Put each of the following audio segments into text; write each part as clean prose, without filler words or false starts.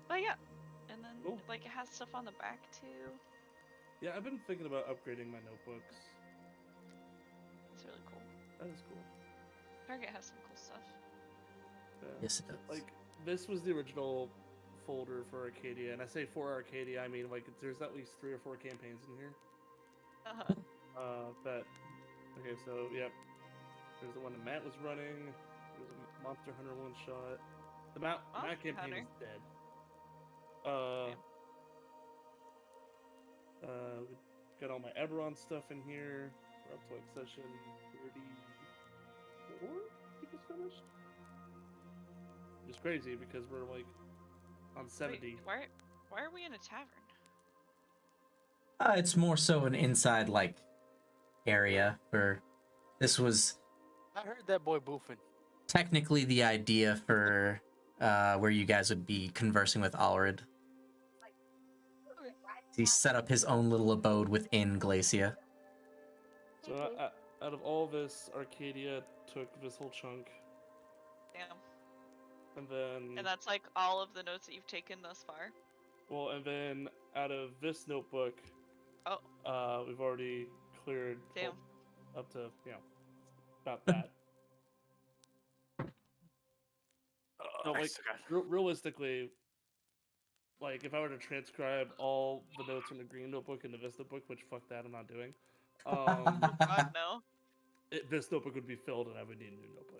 But yeah, and then Cool. like it has stuff on the back too. Yeah, I've been thinking about upgrading my notebooks. It's really cool. That is cool. Target has some cool stuff. Yeah. Yes, it does. Like, this was the original folder for Arcadia, and I say for Arcadia, I mean, like, there's at least 3 or 4 campaigns in here. That, okay, so, yep. There's the one that Matt was running. There's a Monster Hunter one-shot. The Matt campaign Hunter. is dead. We got all my Eberron stuff in here. We're up to, like, session 34? I think it's finished. Which is crazy, because we're, like, on 70. Wait, why are we in a tavern? It's more so an inside like area where this was I heard that boy boofing. technically the idea for where you guys would be conversing with Alred. He set up his own little abode within Glacia. So out of all this, Arcadia took this whole chunk, Damn. and then And that's like all of the notes that you've taken thus far. well, and then out of this notebook, we've already cleared Damn. up to about that. So like realistically, like if I were to transcribe all the notes from the green notebook into this notebook, which fuck that, I'm not doing. Oh God, no. This notebook would be filled, and I would need a new notebook.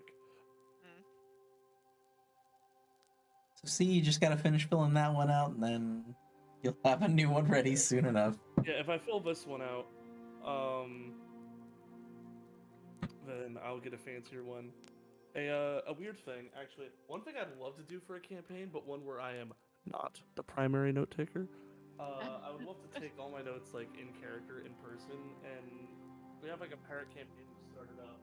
So see, you just gotta finish filling that one out, and then you'll have a new one ready soon enough. Yeah, if I fill this one out, then I'll get a fancier one. A weird thing, actually. One thing I'd love to do for a campaign, but one where I am not the primary note taker. I would love to take all my notes like in character, in person, and we have like a pirate campaign we started up.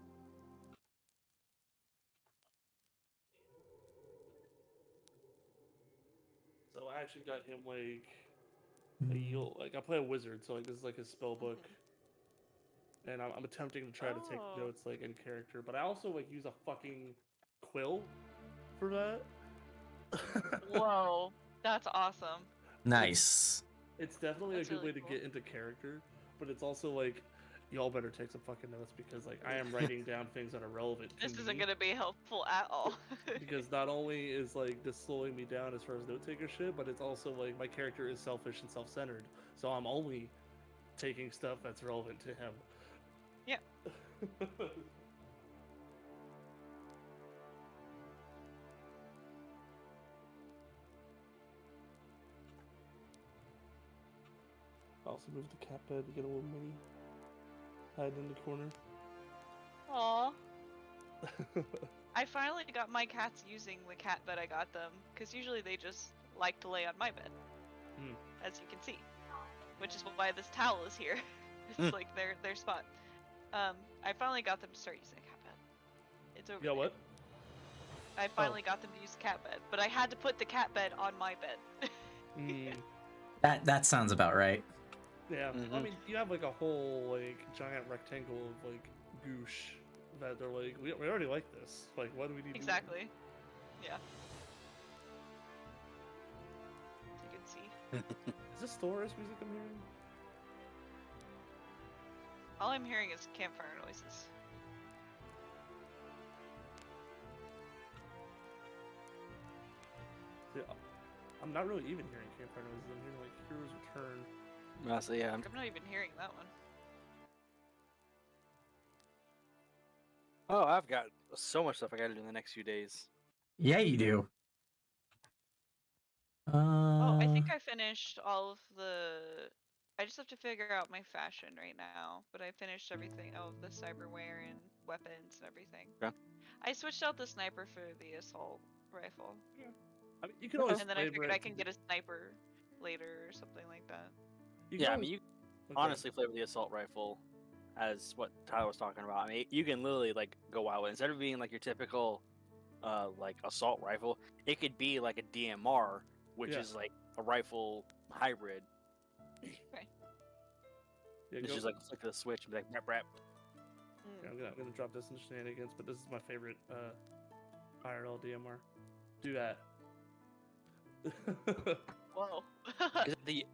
So I actually got him like I play a wizard, so like this is like his spell book. And I'm attempting to try to take notes like in character, but I also like use a fucking quill for that. Whoa, that's awesome. Nice. It's definitely That's a good really way to cool. get into character, but it's also like y'all better take some fucking notes because like I am writing down things that are relevant to This me. isn't gonna be helpful at all. Because not only is like this slowing me down as far as note taker shit, but it's also like my character is selfish and self-centered, so I'm only taking stuff that's relevant to him. Yeah. I also moved the cat bed to get a little mini hide in the corner. Aw. I finally got my cats using the cat bed I got them, because usually they just like to lay on my bed, as you can see, which is why this towel is here. It's like their spot. I finally got them to start using the cat bed. It's over. Yeah, what? I finally got them to use the cat bed, but I had to put the cat bed on my bed. That sounds about right. Yeah, I mean, you have like a whole like giant rectangle of like goosh that they're like, we already like this. Like, what do we need? Exactly. Yeah. As you can see. Is this Thoris music I'm hearing? All I'm hearing is campfire noises. Yeah, I'm not really even hearing campfire noises. I'm hearing like Hero's Return. Yeah. I'm not even hearing that one. Oh, I've got so much stuff I gotta do in the next few days. Yeah, you do. Oh, I think I finished all of the... I just have to figure out my fashion right now, but I finished everything. Oh, the cyberware and weapons and everything. Okay. I switched out the sniper for the assault rifle. Yeah. I mean, you can always. And then I figured I can get a sniper later or something like that. Yeah, I mean, you honestly flavor the assault rifle as what Tyler was talking about. I mean, you can literally like go out with instead of being like your typical like assault rifle, it could be like a DMR, which is like a rifle hybrid. Okay. Yeah, it's just like flick the switch and be like rap. Yeah, I'm gonna drop this in shenanigans, but this is my favorite IRL DMR. Do that. Whoa. Is it the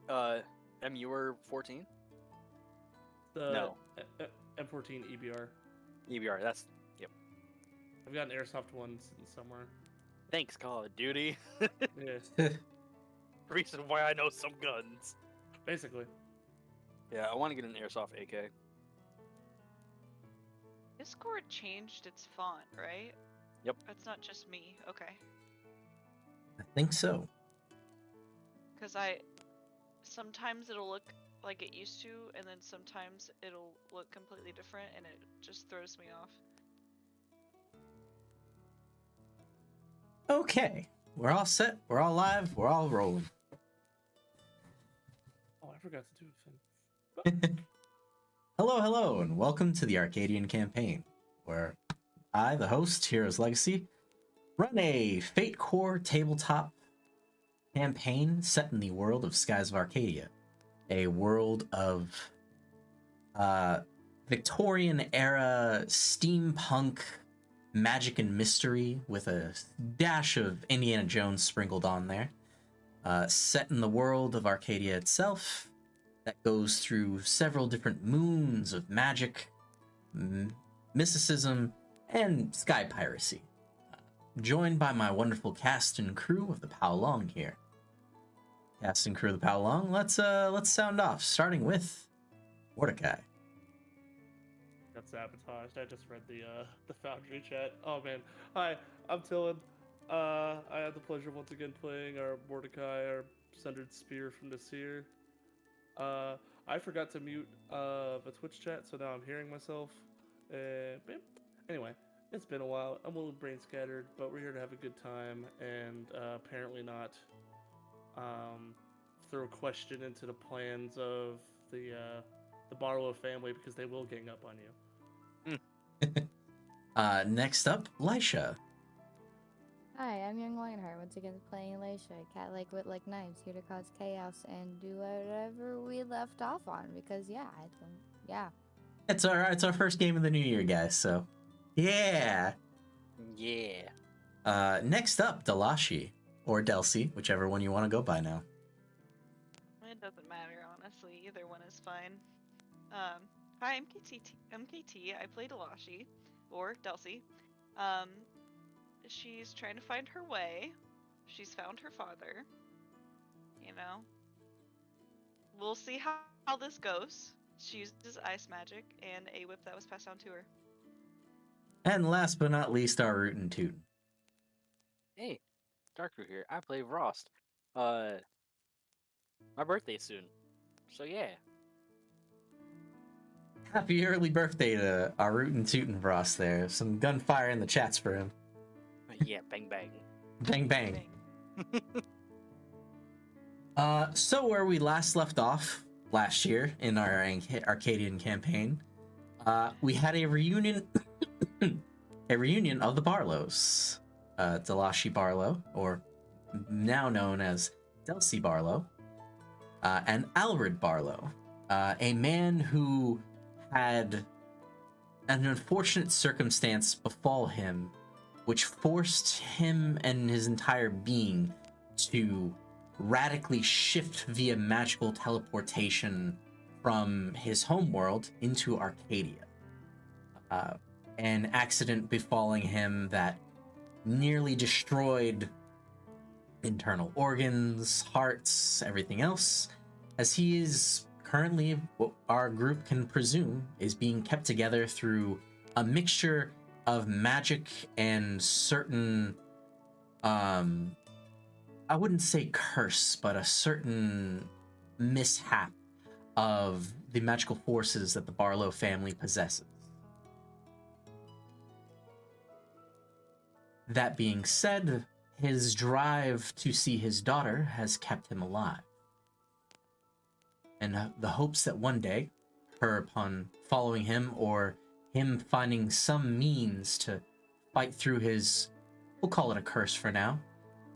MUR 14? The No. M14 EBR. EBR. That's yep. I've got an airsoft one somewhere. Thanks, Call of Duty. Yeah, Reason why I know some guns. basically. Yeah, I want to get an airsoft AK. Discord changed its font, right? Yep. That's not just me. Okay. I think so. Because sometimes it'll look like it used to, and then sometimes it'll look completely different, and it just throws me off. Okay, we're all set. We're all live. We're all rolling. Oh, I forgot to do a thing. Hello, and welcome to the Arcadian campaign, where I, the host, Heroes Legacy, run a Fate Core tabletop campaign set in the world of Skies of Arcadia, a world of Victorian era steampunk magic and mystery with a dash of Indiana Jones sprinkled on there. Set in the world of Arcadia itself, that goes through several different moons of magic, mysticism, and sky piracy. Joined by my wonderful cast and crew of the Powlong here. Cast and crew of the Powlong, let's sound off, starting with Mordecai. Got sabotaged. I just read the Foundry chat. Oh man. Hi, I'm Tillin. I had the pleasure once again playing our Mordecai, our Sundered Spear from Nasir. I forgot to mute the Twitch chat, so now I'm hearing myself. Anyway, it's been a while. I'm a little brain scattered, but we're here to have a good time and apparently not throw a question into the plans of the Barlow family, because they will gang up on you. Next up, Glacia. Hi, I'm Young Lionheart, once again playing Glacia, cat-like with like knives, here to cause chaos and do whatever we left off on, because yeah. It's our first game of the new year, guys, so yeah. Yeah. Next up, Delashi, or Delcy, whichever one you want to go by now. It doesn't matter, honestly. Either one is fine. Hi, I'm KT. I play Delashi, or Delcy. She's trying to find her way. She's found her father. You know? We'll see how this goes. She uses ice magic and a whip that was passed down to her. And last but not least, our Rootin' Tootin'. Hey, Darker here. I play Rost. My birthday's soon, so yeah. Happy early birthday to our Rootin' Tootin' Ross there. Some gunfire in the chats for him. Yeah, bang bang. Bang bang. So where we last left off last year in our Arcadian campaign, we had a reunion of the Barlows. Delashi Barlow, or now known as Delcy Barlow, and Alred Barlow, a man who had an unfortunate circumstance befall him, which forced him and his entire being to radically shift via magical teleportation from his homeworld into Arcadia. An accident befalling him that nearly destroyed internal organs, hearts, everything else, as he is currently, what our group can presume, is being kept together through a mixture of magic and certain, I wouldn't say curse, but a certain mishap of the magical forces that the Barlow family possesses. That being said, his drive to see his daughter has kept him alive. And the hopes that one day, her upon following him, or him finding some means to fight through his, we'll call it a curse for now,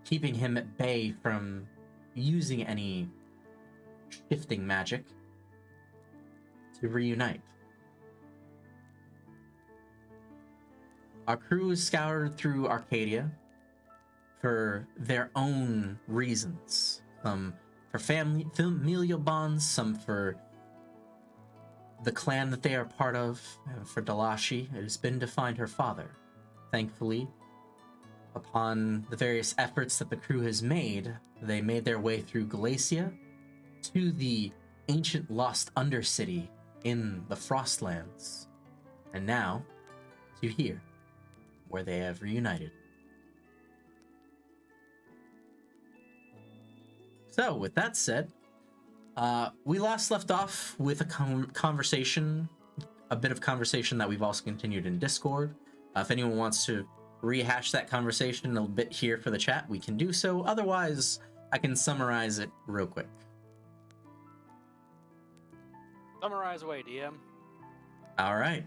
keeping him at bay from using any shifting magic, to reunite. Our crew is scoured through Arcadia for their own reasons. Some for familial bonds, some for the clan that they are part of. For Glacia, it has been to find her father. Thankfully, upon the various efforts that the crew has made, they made their way through Glacia to the ancient lost Undercity in the Frostlands, and now to here, where they have reunited. So, with that said, we last left off with a conversation, a bit of conversation that we've also continued in Discord. If anyone wants to rehash that conversation a bit here for the chat, we can do so. Otherwise, I can summarize it real quick. Summarize away, DM. All right.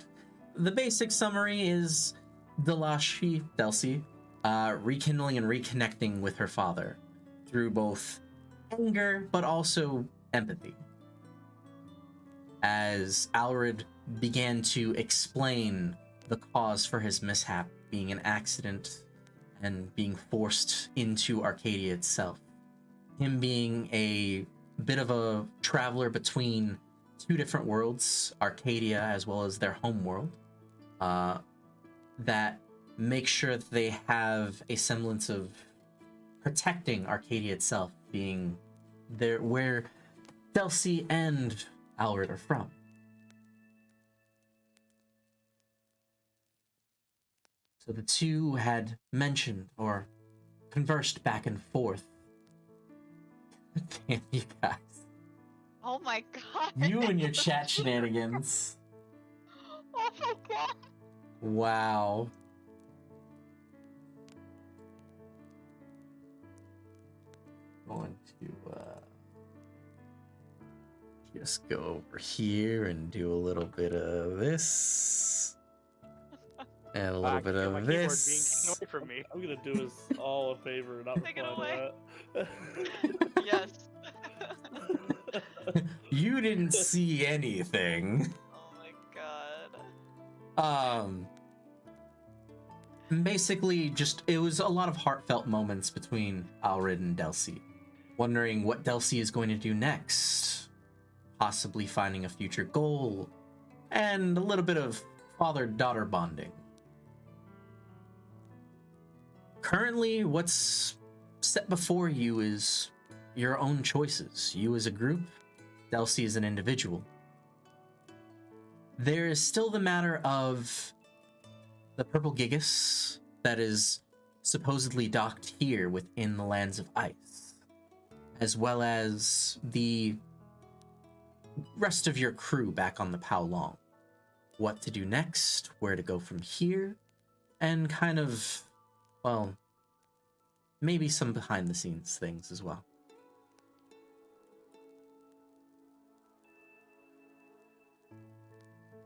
The basic summary is Glacia, rekindling and reconnecting with her father through both anger but also empathy. As Alred began to explain the cause for his mishap being an accident and being forced into Arcadia itself. Him being a bit of a traveler between two different worlds, Arcadia as well as their home world, that makes sure that they have a semblance of protecting Arcadia itself, being there where Glacia and Alred are from. So the two had mentioned or conversed back and forth. Damn, you guys. Oh my god. You and your chat shenanigans. Oh my god. Wow. Going to just go over here and do a little bit of this. And a little bit My of keyboard being this. taken away from me. I'm gonna do us all a favor, not Take it reply away. to that. Yes. You didn't see anything. Oh my god. Basically, just it was a lot of heartfelt moments between Alred and Glacia, wondering what Glacia is going to do next, possibly finding a future goal, and a little bit of father-daughter bonding. Currently, what's set before you is your own choices. You as a group, Glacia as an individual. There is still the matter of the purple gigas that is supposedly docked here within the lands of ice, as well as the rest of your crew back on the Paolong. What to do next, where to go from here, and kind of, well, maybe some behind the scenes things as well.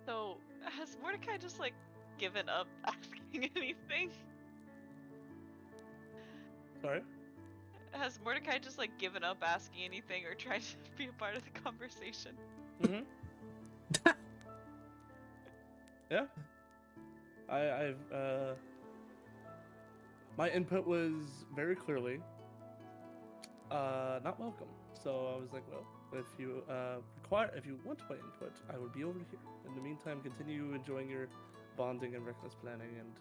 So, has Mordecai just like given up asking anything? Sorry? Has Mordecai just like given up asking anything or tried to be a part of the conversation? Mm-hmm. Yeah. I've my input was very clearly not welcome. So I was like, well, if you want my input, I will be over here. In the meantime, continue enjoying your bonding and reckless planning and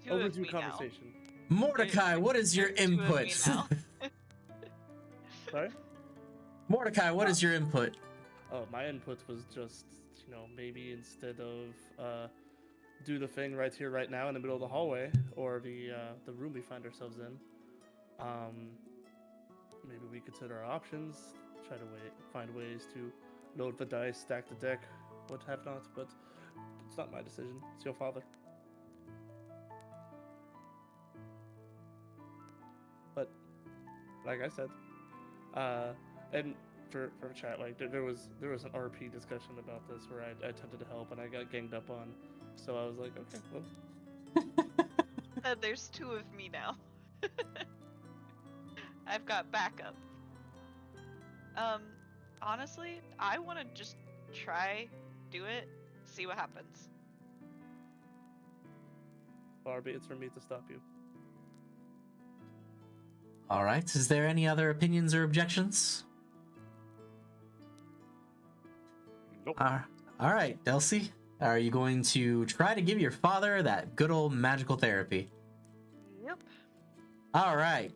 Two of overdue me now. conversation. Mordecai, what is your There's two of me input? now. Sorry? Mordecai, what is your input? Oh, my input was just, maybe instead of do the thing right here, right now in the middle of the hallway, or the room we find ourselves in, maybe we consider our options, try to find ways to load the dice, stack the deck, what have not, but it's not my decision, it's your father. But, like I said, and for chat, like there was an RP discussion about this where I attempted to help and I got ganged up on, so I was like, okay, well. There's two of me now. I've got backup. Honestly, I want to just do it, see what happens. Barbie, it's for me to stop you. All right. Is there any other opinions or objections? Nope. All right, Delcy. Are you going to try to give your father that good old magical therapy? Yep. All right.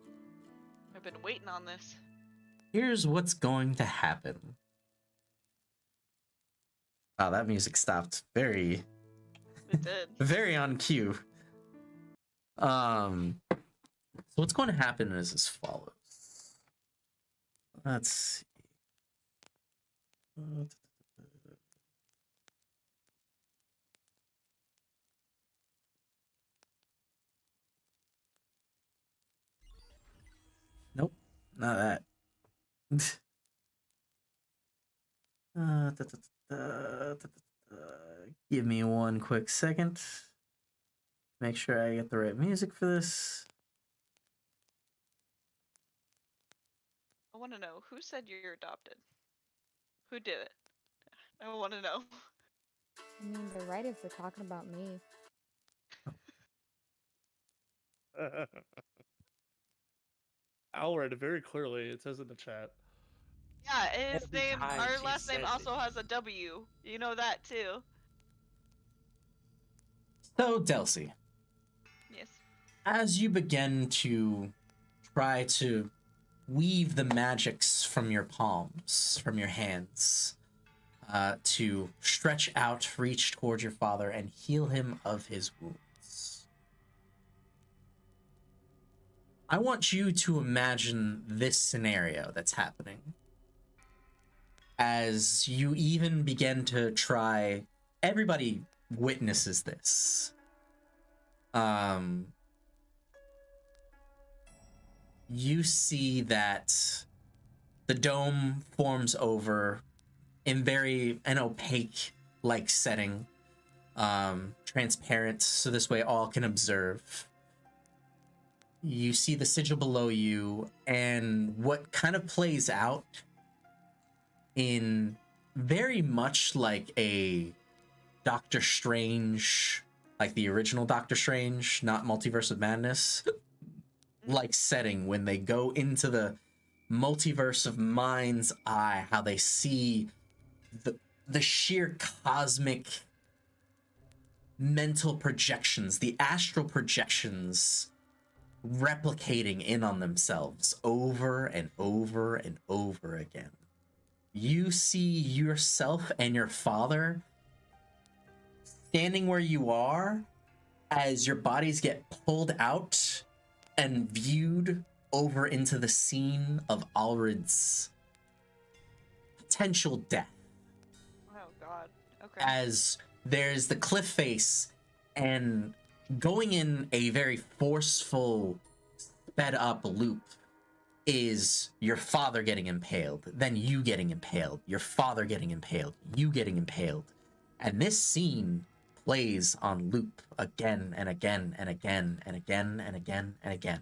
I've been waiting on this. Here's what's going to happen. Wow, that music stopped very, It did. very on cue. So what's going to happen is as follows. Let's see. Nope, not that. Give me one quick second. Make sure I get the right music for this. I want to know, who said you're adopted? Who did it? I want to know. I mean, they're right if they're talking about me. I'll read it very clearly. It says in the chat. Yeah, his Every name, time our she last name says also it. has a W. You know that too. So, Delcy, Yes. as you begin to try to weave the magics from your palms, from your hands, to stretch out, reach towards your father, and heal him of his wounds, I want you to imagine this scenario that's happening. As you even begin to try, everybody witnesses this. You see that the dome forms over in an opaque like setting, transparent, so this way all can observe. You see the sigil below you, and what kind of plays out in very much like a Doctor Strange, like the original Doctor Strange, not Multiverse of Madness, like setting when they go into the multiverse of mind's eye, how they see the sheer cosmic mental projections, the astral projections replicating in on themselves over and over and over again. You see yourself and your father standing where you are as your bodies get pulled out and viewed over into the scene of Alred's potential death. Oh God. Okay. As there's the cliff face, and going in a very forceful, sped up loop is your father getting impaled, then you getting impaled, your father getting impaled, you getting impaled. And this scene plays on loop again and again and again and again and again and again.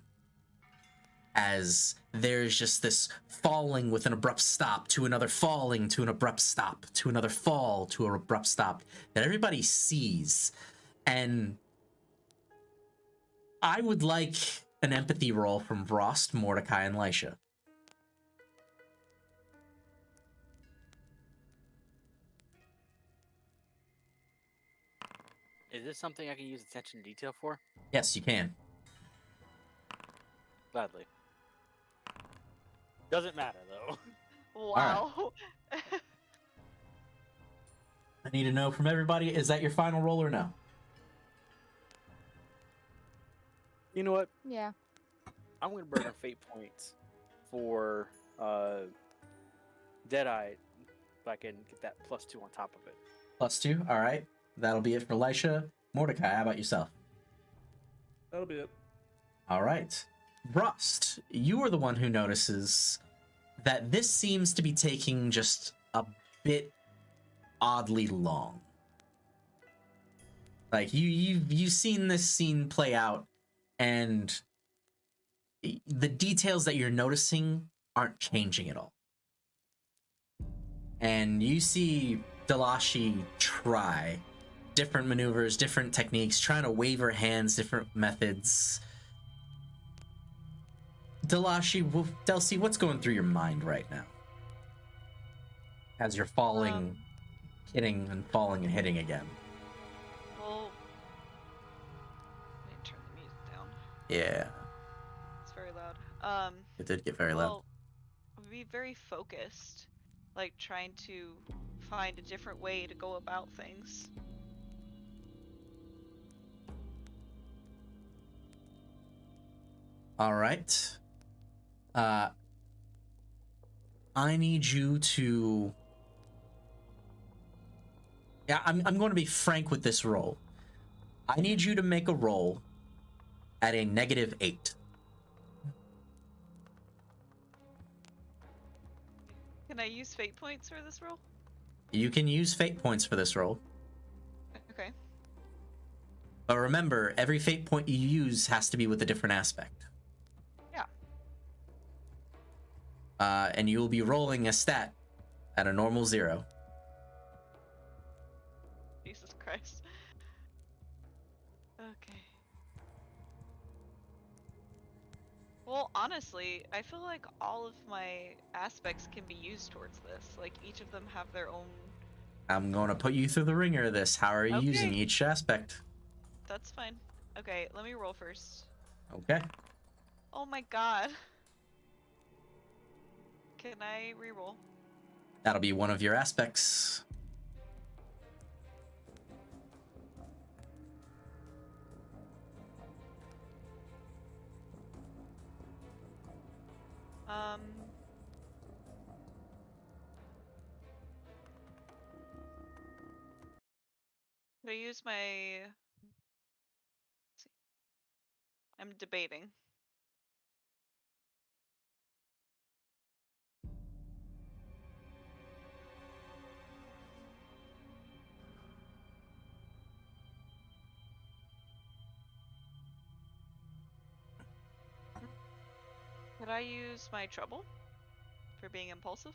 As there's just this falling with an abrupt stop to another falling to an abrupt stop to another fall to an abrupt stop that everybody sees. And I would like an empathy roll from Vrost, Mordecai, and Glacia. Is this something I can use attention to detail for? Yes, you can. Gladly. Doesn't matter though. Wow. I need to know from everybody, is that your final roll or no? You know what? Yeah. I'm gonna burn a fate points for Deadeye, if I can get that +2 on top of it. +2, all right. That'll be it for Glacia. Mordecai, how about yourself? That'll be it. All right. Vrost, you are the one who notices that this seems to be taking just a bit oddly long. Like you've seen this scene play out, and the details that you're noticing aren't changing at all. And you see Dalashi try different maneuvers, different techniques, trying to wave her hands, different methods. Delcy, what's going through your mind right now? As you're falling, hitting and falling and hitting again. Well, let me turn the music down. Yeah. It's very loud. It did get very loud. Be very focused, like trying to find a different way to go about things. All right. I need you to... Yeah, I'm going to be frank with this roll. I need you to make a roll at a -8. Can I use fate points for this roll? You can use fate points for this roll. Okay. But remember, every fate point you use has to be with a different aspect. Yeah. And you will be rolling a stat at a normal 0. Jesus Christ. Okay. Well, honestly, I feel like all of my aspects can be used towards this. Like, each of them have their own... I'm going to put you through the ringer of this. How are you using each aspect? That's fine. Okay, let me roll first. Okay. Oh my god. Can I re-roll? That'll be one of your aspects. Could I use my... Let's see. I'm debating. Could I use my trouble for being impulsive?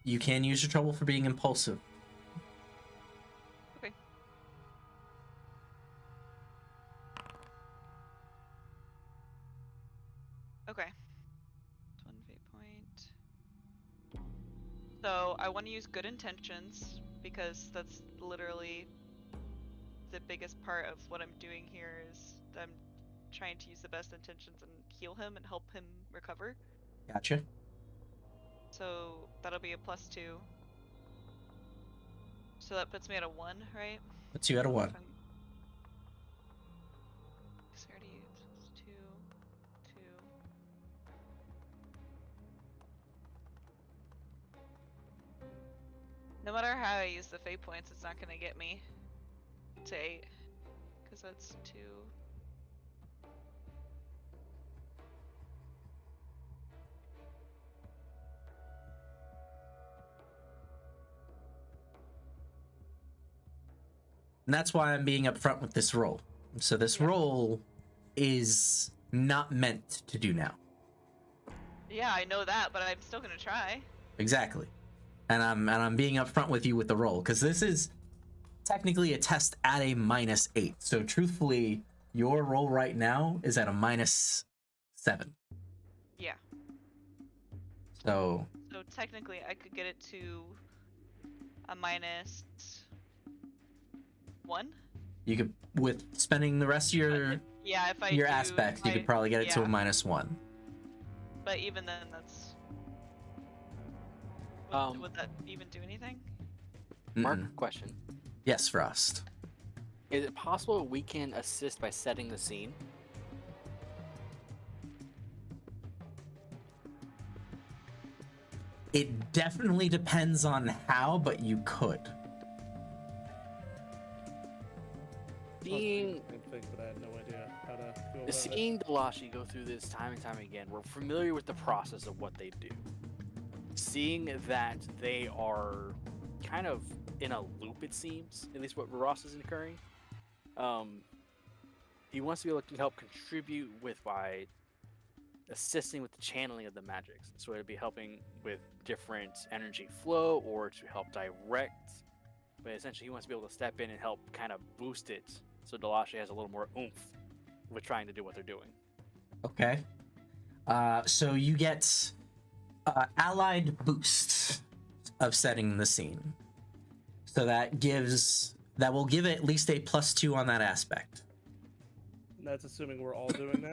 You can use your trouble for being impulsive. Okay. Okay. One fate point. So I want to use good intentions because that's literally the biggest part of what I'm doing here is I'm trying to use the best intentions and heal him and help him recover. Gotcha. So that'll be a +2. So that puts me at a 1, right? Puts you at a 1. 30, 2, 2. No matter how I use the fate points, it's not gonna get me to 8. Because that's 2. And that's why I'm being upfront with this roll. So this roll is not meant to do now. Yeah, I know that, but I'm still gonna try. Exactly. And I'm being upfront with you with the roll, because this is technically a test at a -8. So truthfully, your roll right now is at a -7. Yeah. So technically, I could get it to a -1. you could, with spending the rest of your if I your do aspects, you could probably get it to a -1. But even then, that's would that even do anything? Mark, question. Yes, Frost. Is it possible we can assist by setting the scene? It definitely depends on how, but you could. Seeing I think, but I had no idea how to go about it. Seeing Glacia go through this time and time again, we're familiar with the process of what they do. Seeing that they are kind of in a loop, it seems, at least what Ross is incurring, he wants to be able to help contribute by assisting with the channeling of the magics. So it'd be helping with different energy flow or to help direct. But essentially, he wants to be able to step in and help kind of boost it so Glacia has a little more oomph with trying to do what they're doing. Okay. So you get allied boosts of setting the scene. So that will give it at least a +2 on that aspect. That's assuming we're all doing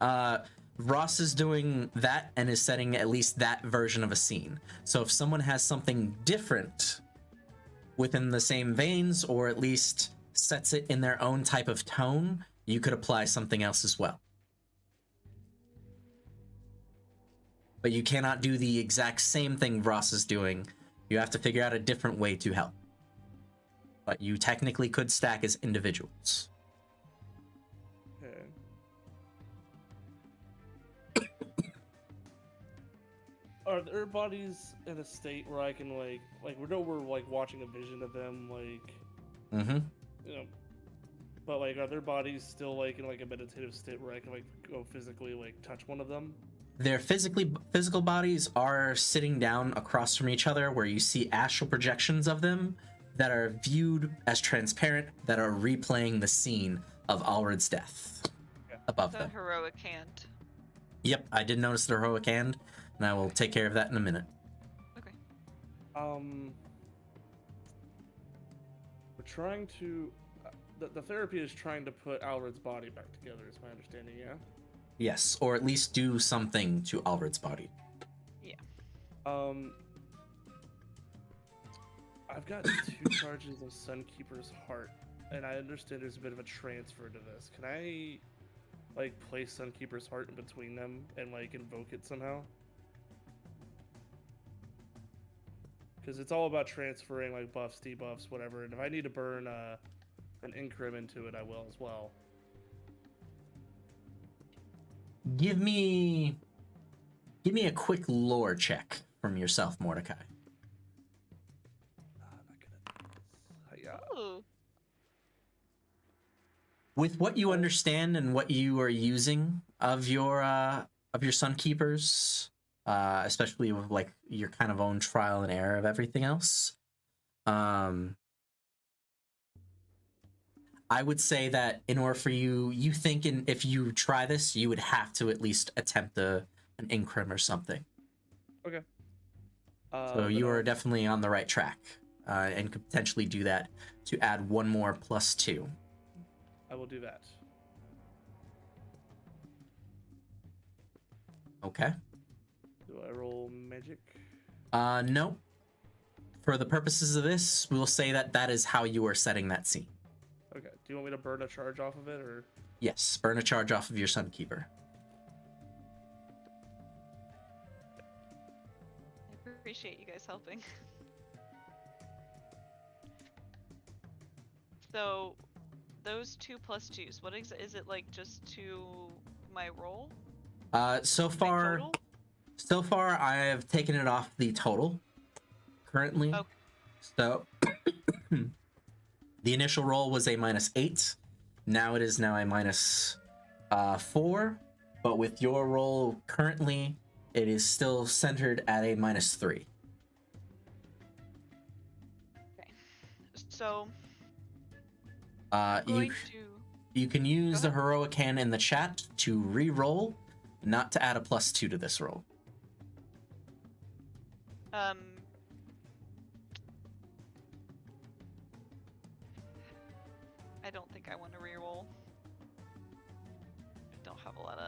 that. Ross is doing that and is setting at least that version of a scene. So if someone has something different within the same veins, or at least sets it in their own type of tone, you could apply something else as well. But you cannot do the exact same thing Ross is doing. You have to figure out a different way to help. But you technically could stack as individuals. Okay. Are their bodies in a state where I can like we know we're like watching a vision of them you know, but like are their bodies still like in like a meditative state where I can like go physically like touch one of them? Their physical bodies are sitting down across from each other, where you see astral projections of them that are viewed as transparent, that are replaying the scene of Alred's death above The them. heroic hand. Yep, I did notice the heroic hand, and I will take care of that in a minute. Okay. We're trying to the therapy is trying to put Alred's body back together, is my understanding, yeah? Yes, or at least do something to Alred's body. Yeah. I've got 2 charges of Sunkeeper's Heart, and I understand there's a bit of a transfer to this. Can I, like, place Sunkeeper's Heart in between them and, like, invoke it somehow? Because it's all about transferring, like, buffs, debuffs, whatever, and if I need to burn an increment into it, I will as well. Give me a quick lore check from yourself, Mordecai. Ooh. With what you understand and what you are using of your Sunkeepers, especially with like your kind of own trial and error of everything else, I would say that in order for you think if you try this, you would have to at least attempt an increment or something. Okay. So you are definitely on the right track, and could potentially do that to add one more +2. I will do that. Okay. Do I roll magic? No. For the purposes of this, we'll say that is how you are setting that scene. Okay. Do you want me to burn a charge off of it, or? Yes, burn a charge off of your Sunkeeper. I appreciate you guys helping. So, those 2 +2s, what is it like just to my roll? So My far, total? I have taken it off the total currently. Okay. So the initial roll was a -8. Now it is a -4. But with your roll currently, it is still centered at a -3. Okay. So, You can use Go the heroic hand in the chat to re-roll, not to add a +2 to this roll. I don't think I want to reroll. I don't have a lot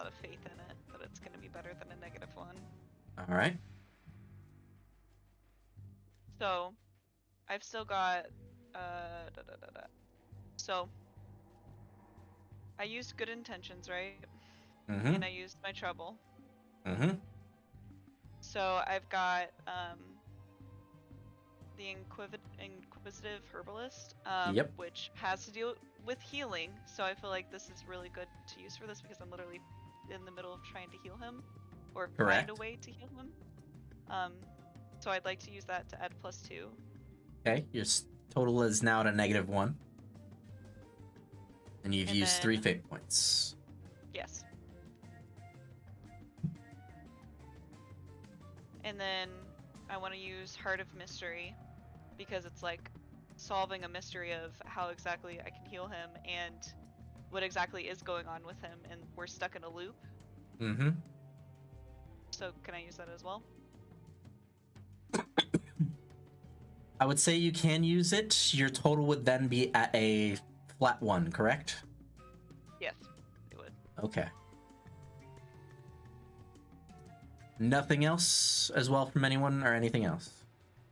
of faith in it that it's going to be better than a -1. All right. So, I've still got So, I used good intentions, right? Mm-hmm. And I used my trouble. Mm-hmm. So I've got the Inquisitive Herbalist, Yep. which has to deal with healing. So I feel like this is really good to use for this because I'm literally in the middle of trying to heal him, or Correct. find a way to heal him. So I'd like to use that to add +2. Okay, your total is now at a -1. And you've And used 3 then- fate points. Yes. And then I want to use Heart of Mystery because it's like solving a mystery of how exactly I can heal him and what exactly is going on with him, and we're stuck in a loop Mm-hmm. So can I use that as well? I would say you can use it. Your total would then be at a flat 1, correct? Yes, it would. Okay. Nothing else as well from anyone or anything else?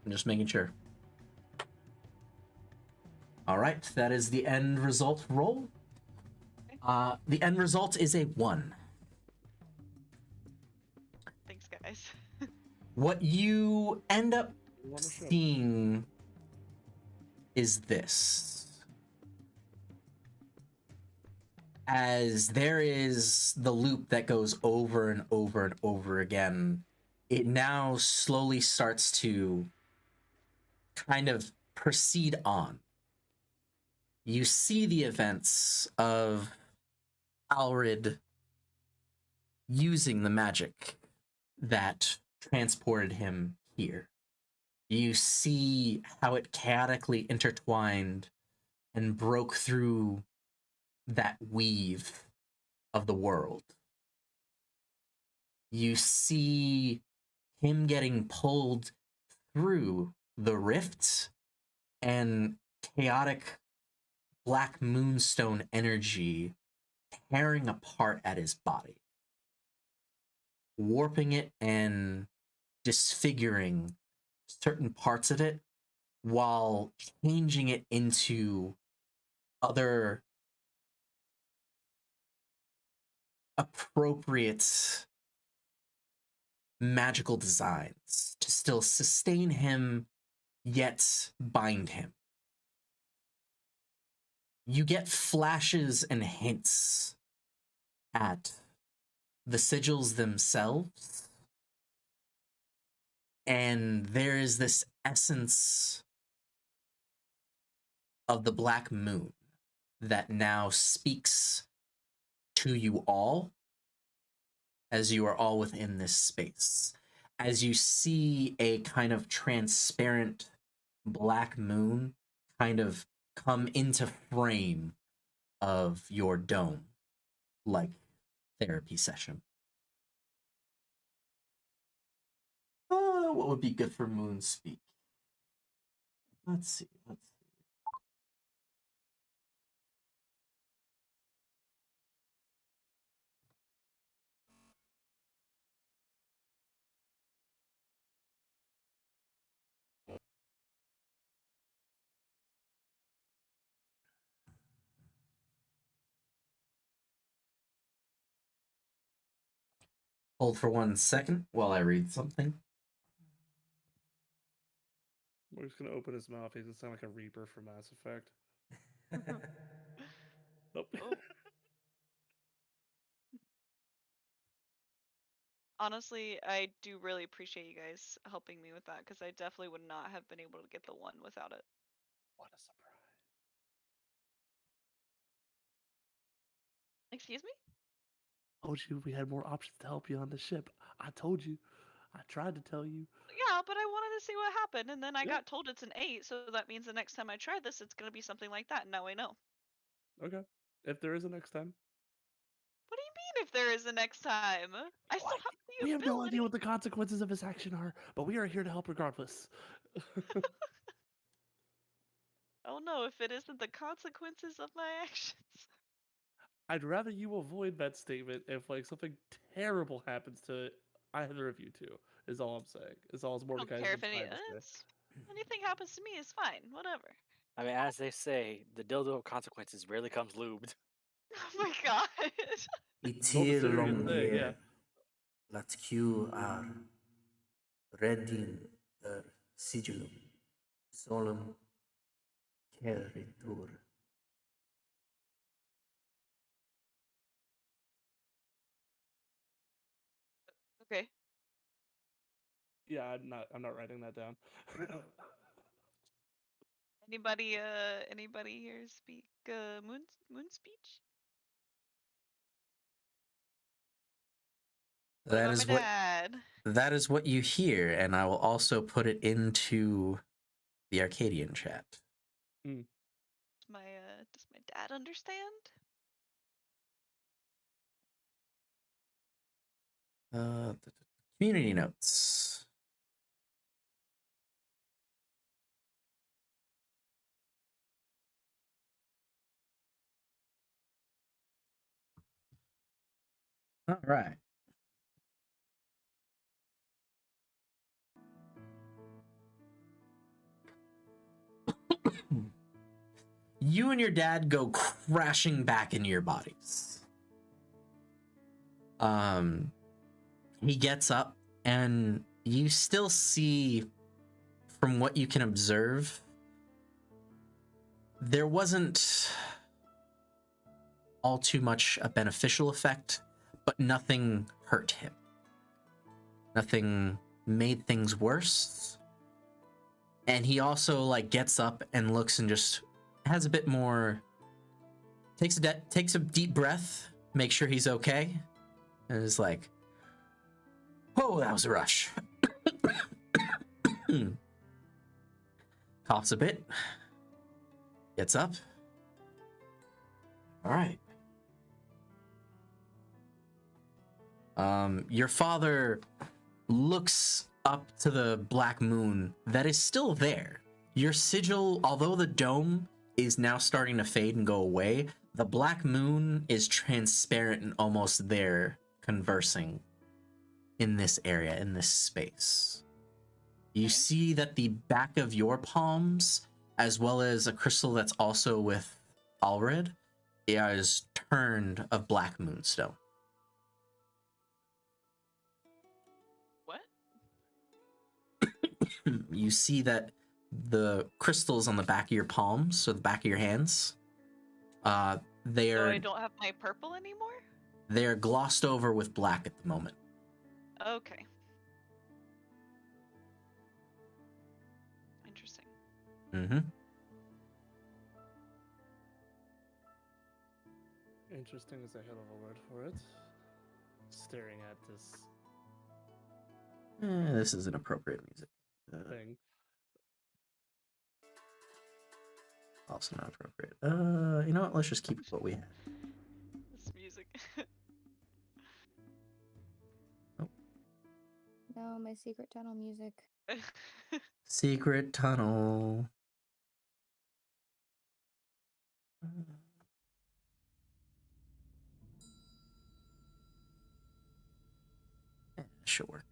I'm just making sure. All right, that is the end result roll. The end result is a 1. Thanks, guys. What you end up seeing is this. As there is the loop that goes over and over and over again, it now slowly starts to kind of proceed on. You see the events of Alrid using the magic that transported him here. You see how it chaotically intertwined and broke through that weave of the world. You see him getting pulled through the rifts and chaotic black moonstone energy tearing apart at his body, warping it and disfiguring certain parts of it while changing it into other appropriate magical designs to still sustain him yet bind him. You get flashes and hints at the sigils themselves, and there is this essence of the Black Moon that now speaks to you all as you are all within this space. As you see a kind of transparent black moon kind of come into frame of your dome, like therapy session. What would be good for moon speak? Let's see. Hold for 1 second while I read something. We're just gonna open his mouth. He's gonna sound like a Reaper from Mass Effect. Nope. Oh. Honestly, I do really appreciate you guys helping me with that, because I definitely would not have been able to get the 1 without it. What a surprise. Excuse me? I told you we had more options to help you on the ship. I told you. I tried to tell you. Yeah, but I wanted to see what happened, and then I Yeah. got told it's an 8, so that means the next time I try this, it's going to be something like that, and now I know. Okay. If there is a next time. What do you mean if there is a next time? I still have the We have no ability. idea what the consequences of his action are, but we are here to help regardless. Oh no, if it isn't the consequences of my actions. I'd rather you avoid that statement if like something terrible happens to either of you two. Is all I'm saying. Is all I don't Mordecai's care been if trying to say. anything happens to me is fine, whatever. I mean, as they say, the dildo of consequences rarely comes lubed. Oh my god. It's all the serious thing, yeah. Let's cue our reading the sigillum, solemn ceritur. Okay. Yeah, I'm not writing that down. Anybody here speak moon speech? That is what Dad? that is what you hear, and I will also put it into the Arcadian chat. Does my dad understand? Community notes. All right. You and your dad go crashing back into your bodies. He gets up, and you still see, from what you can observe, there wasn't all too much a beneficial effect, but nothing hurt him. Nothing made things worse. And he also like gets up and looks and just has a bit more, takes a deep breath, make sure he's okay, and is like, "Oh, that was a rush." Coughs a bit, gets up. All right. Your father looks up to the black moon that is still there. Your sigil, although the dome is now starting to fade and go away, the black moon is transparent and almost there, conversing in this area, in this space. You see that the back of your palms, as well as a crystal that's also with Alred, is turned of black moonstone. What? You see that the crystals on the back of your palms, so the back of your hands, they So are I don't have my purple anymore? they are glossed over with black at the moment. Okay. Interesting. Mm-hmm. Interesting is a hell of a word for it. Staring at this This is inappropriate music. thing. Also not appropriate. You know what? Let's just keep what we have. This music. No, my secret tunnel music. Secret tunnel. Should work.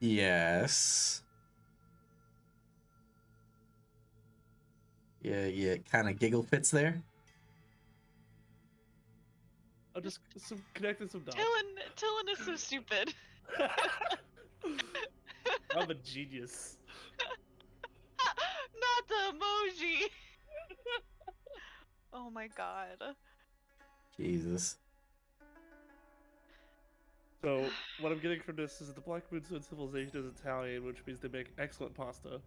Yes. Yeah, kind of giggle fits there. I'm just connecting some dots. Tillin is so stupid. I'm a genius. Not the emoji. Oh my god. Jesus. So, what I'm getting from this is that the Black Moonstone civilization is Italian, which means they make excellent pasta.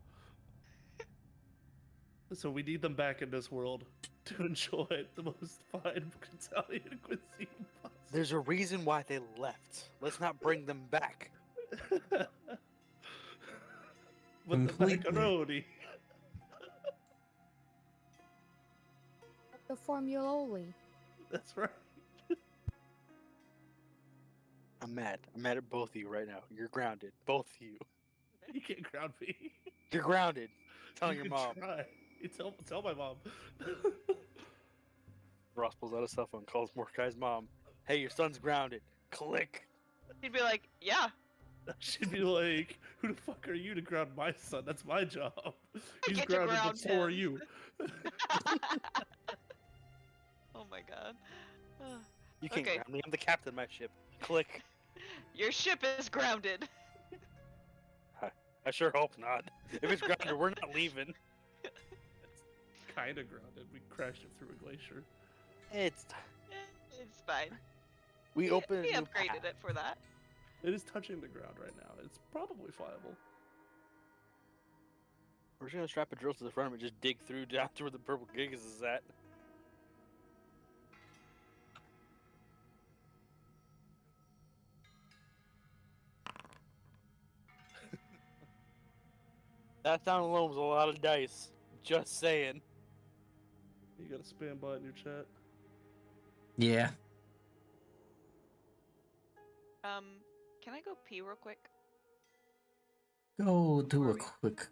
So we need them back in this world to enjoy the most fine Italian cuisine possible. There's a reason why they left. Let's not bring them back. But Completely. the macaroni. The formuloli. That's right. I'm mad. I'm mad at both of you right now. You're grounded. Both of you. You can't ground me. You're grounded. Telling You your can mom. Try. You tell my mom. Ross pulls out his cell phone, calls Mordecai's mom. Hey, your son's grounded. Click. He'd be like, yeah. She'd be like, "Who the fuck are you to ground my son? That's my job. He's get to grounded, ground but so are him." you." Oh my god. You can't Okay. ground me. I'm the captain of my ship. Click. Your ship is grounded. I sure hope not. If it's grounded, we're not leaving. It's kind of grounded. We crashed it through a glacier. It's fine. we opened. We a new upgraded path. it for that. It is touching the ground right now. It's probably flyable. We're just gonna strap a drill to the front and just dig through down to where the purple gigas is at. That sound alone was a lot of dice. Just saying. You got a spam bot in your chat. Yeah. Can I go pee real quick? Go do Before a we- Okay.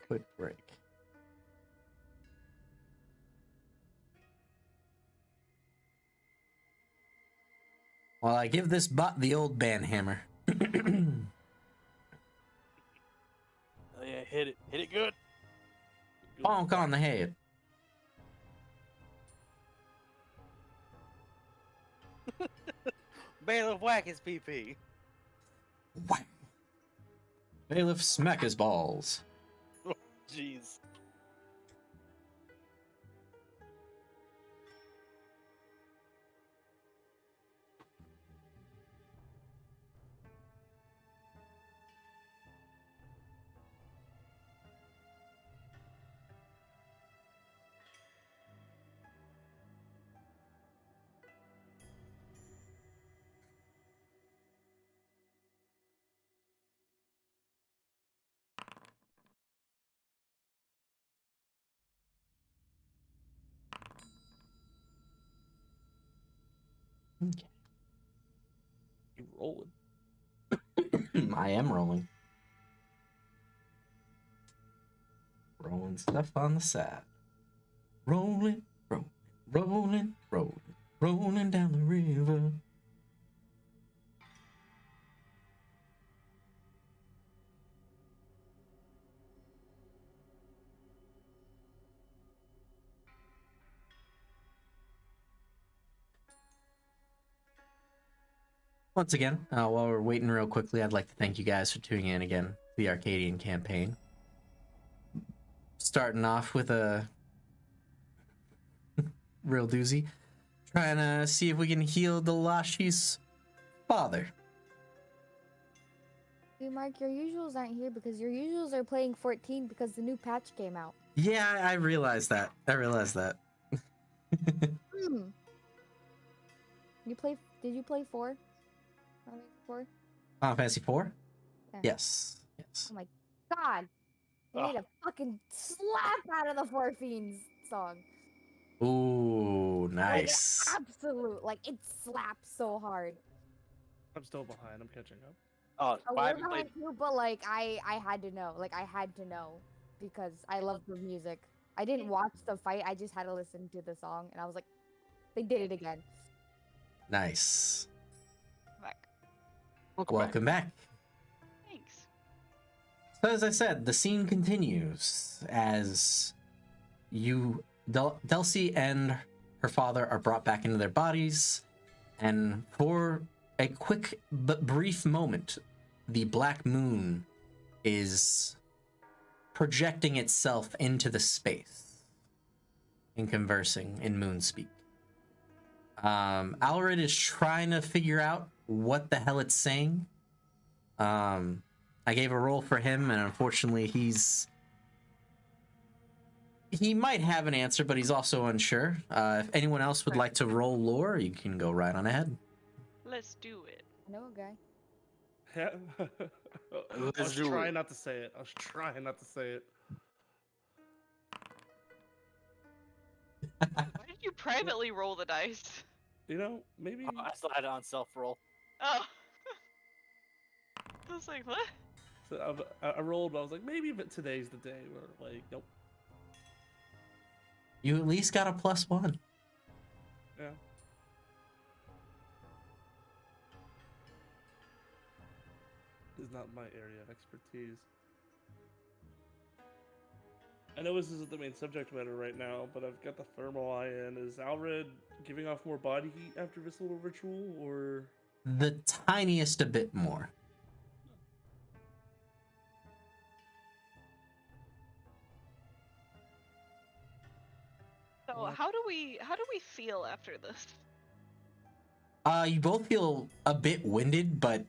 quick break. While I give this bot the old band hammer. Oh yeah, hit it. Hit it good. Bonk on the head. Bailiff whack his PP. Whack. Bailiff smack his balls. Jeez. Okay. You rolling? I am rolling. Rolling stuff on the side. Rolling, rolling, rolling, rolling, rolling down the river. Once again, while we're waiting real quickly, I'd like to thank you guys for tuning in again to the Arcadian campaign. Starting off with a real doozy. Trying to see if we can heal Delashi's father. Hey, Mark, your usuals aren't here because your usuals are playing 14 because the new patch came out. Yeah, I realized that. Hmm. Did you play 4? Final Fantasy 4? Final Fantasy 4? Yeah. Yes. Oh my god. They made a fucking slap out of the Four Fiends song. Ooh, nice. Like, absolute. Like, it slaps so hard. I'm still behind. I'm catching up. Oh, I I was haven't played. behind too, but like, I had to know. Like, I had to know because I love the music. I didn't watch the fight. I just had to listen to the song, and I was like, they did it again. Nice. Back. Welcome back. Thanks. So as I said, the scene continues as Delcy and her father are brought back into their bodies, and for a quick but brief moment, the black moon is projecting itself into the space and conversing in moon speak. Alred is trying to figure out what the hell it's saying. I gave a roll for him, and unfortunately he might have an answer, but he's also unsure. If anyone else would like to roll lore, you can go right on ahead. Let's do it. I know a guy. Yeah. I was Let's do trying it. not to say it. I was trying not to say it. Why did you privately roll the dice? You know, maybe. I still had it on self roll. Oh. I was like, what? So I rolled, but I was like, maybe but today's the day where, like, nope. You at least got a +1. Yeah. Is not my area of expertise. I know this isn't the main subject matter right now, but I've got the thermal eye in. Is Alred giving off more body heat after this little ritual, or? The tiniest a bit more. So how do we feel after this? You both feel a bit winded, but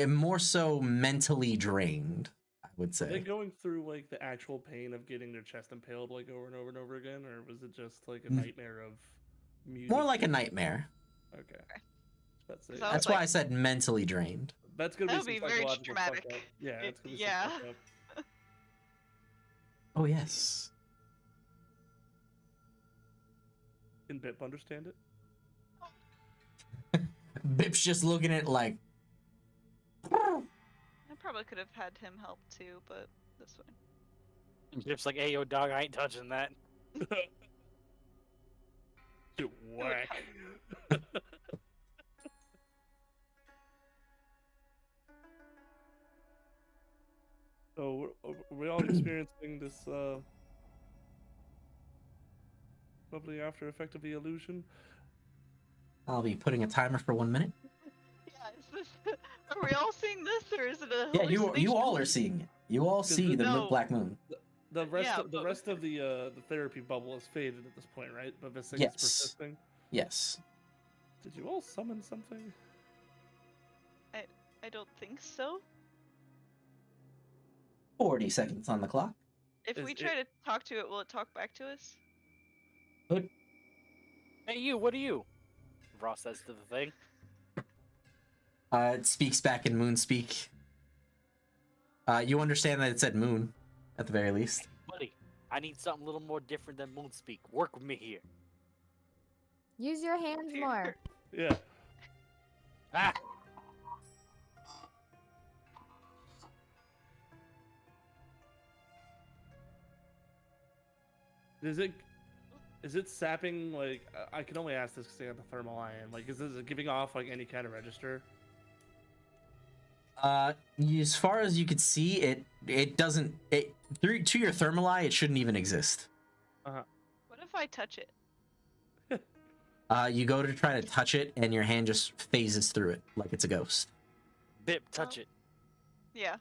more so mentally drained, I would Are they say. going through like the actual pain of getting their chest impaled like over and over and over again, or was it just like a nightmare of music? More like a nightmare. Okay. So That's like, why I said mentally drained. That's gonna that would be be some very psychological fuck dramatic. up. Yeah, it's gonna be Yeah. some fuck up. Oh, yes. Can Bip understand it? Bip's just looking at it like. I probably could have had him help too, but this way. Bip's like, hey, yo, dog, I ain't touching that. You whack. So we're all experiencing this lovely after effect of the illusion. I'll be putting a timer for 1 minute. Yeah, is this? Are we all seeing this, or is it a? Yeah, you hallucination? all are seeing it. You all see the No. black moon. The rest Yeah, of the but- rest of the therapy bubble is faded at this point, right? But this thing Yes. is persisting. Yes. Did you all summon something? I don't think so. 40 seconds on the clock. If Is we it- try to talk to it, will it talk back to us? Hey, you, what are you? Ross says to the thing. It speaks back in moon speak. You understand that it said moon, at the very least. Buddy, I need something a little more different than moon speak. Work with me here. Use your hands Here. more. Yeah. Ah! Is it sapping, like, I can only ask this because I got the thermal ion. Like, is it giving off, like, any kind of register? As far as you could see, it doesn't, to your thermal eye, it shouldn't even exist. What if I touch it? You go to try to touch it, and your hand just phases through it, like it's a ghost. Bip, touch Oh. it. Yeah.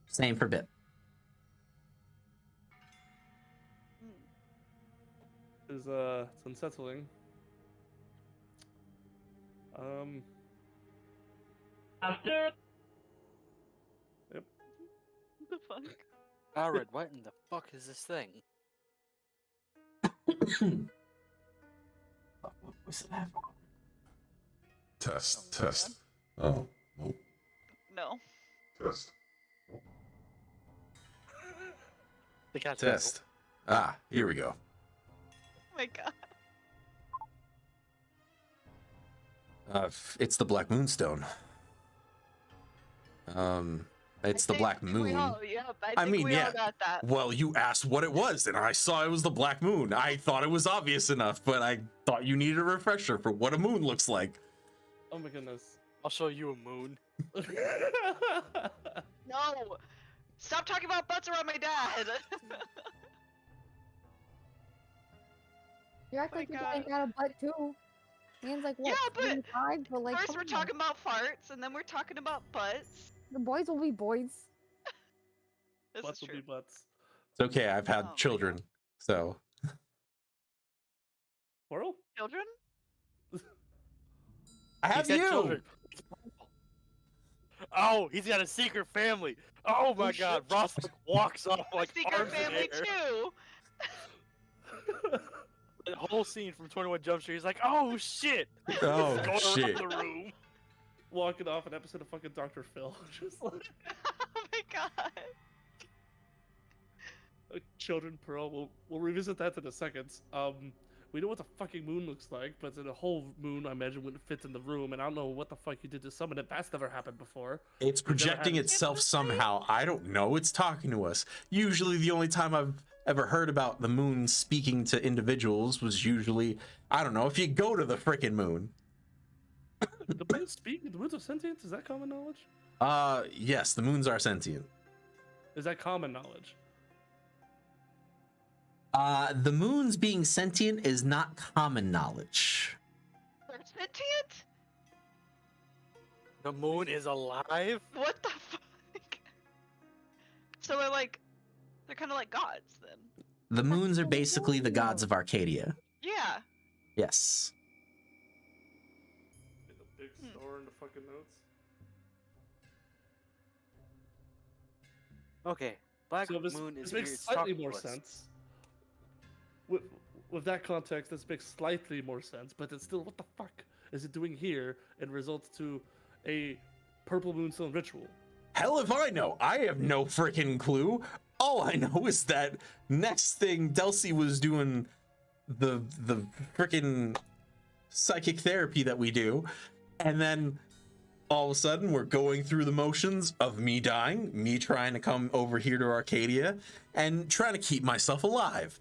Same for Bip. Hmm. It's unsettling. Yep. What the fuck? Alright, what in the fuck is this thing? What voice did I have? Test, Oh my test. Oh, oh, No. test, The cat's test. Ah, here we go. Oh my god. It's the Black Moonstone. It's the Black Moon. I mean, think we yeah. all got that. Well, you asked what it was, and I saw it was the Black Moon. I thought it was obvious enough, but I thought you needed a refresher for what a moon looks like. Oh my goodness. I'll show you a moon. No! Stop talking about butts around my dad! You act my like you're God. getting out of butt too. Ian's like, what? Yeah, but 25, but like, First come we're on. talking about farts, and then we're talking about butts. The boys will be boys. This Butts is will true. be butts. It's okay, I've had Oh my children, so. Plural? Children? I He have said you! children. Oh, he's got a secret family. Oh my god, Ross like, walks off like Secret arms in family air. too! The whole scene from 21 Jump Street. He's like, oh shit. Oh, Going shit. around the room. Walking off an episode of fucking Dr. Phil. Just like, Oh my god. children Pearl. We'll revisit that in a second. We know what the fucking moon looks like, but the whole moon, I imagine, wouldn't fit in the room, and I don't know what the fuck you did to summon it. That's never happened before. It's We've never projecting had- itself somehow. I don't know. It's talking to us. Usually, the only time I've ever heard about the moon speaking to individuals was usually, I don't know, if you go to the frickin' moon. The moons speak? The moons are sentient? Is that common knowledge? Yes, the moons are sentient. Is that common knowledge? The moons being sentient is not common knowledge. They're sentient? The moon is alive? What the fuck? So they're kind of like gods then. The moons are basically the gods of Arcadia. Yeah. Yes. Get the big store in the fucking notes. Okay. Black So this moon is makes here. It's slightly talking more to us. sense. With that context, this makes slightly more sense, but it's still, what the fuck is it doing here and results to a purple moonstone ritual? Hell if I know. I have no frickin' clue. All I know is that next thing Delcy was doing the frickin' psychic therapy that we do, And then all of a sudden, we're going through the motions of me dying, me trying to come over here to Arcadia, and trying to keep myself alive,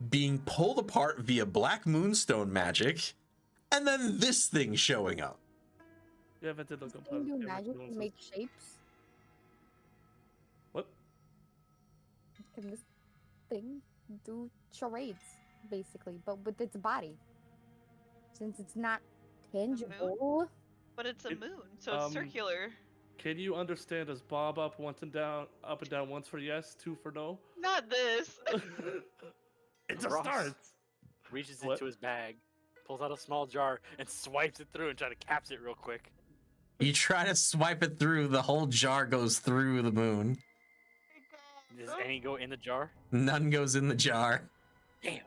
being pulled apart via Black Moonstone magic, and then this thing showing up. Yeah, if it did look Can you do magic and make shapes? What? Can this thing do charades, basically, but with its body? Since it's not tangible. But it's a moon, so it's circular. Can you understand us bob up and down once for yes, two for no? Not this. It's a Ross start. Reaches into his bag, pulls out a small jar, and swipes it through and try to caps it real quick. You try to swipe it through, the whole jar goes through the moon. Does any go in the jar? None goes in the jar. Damn.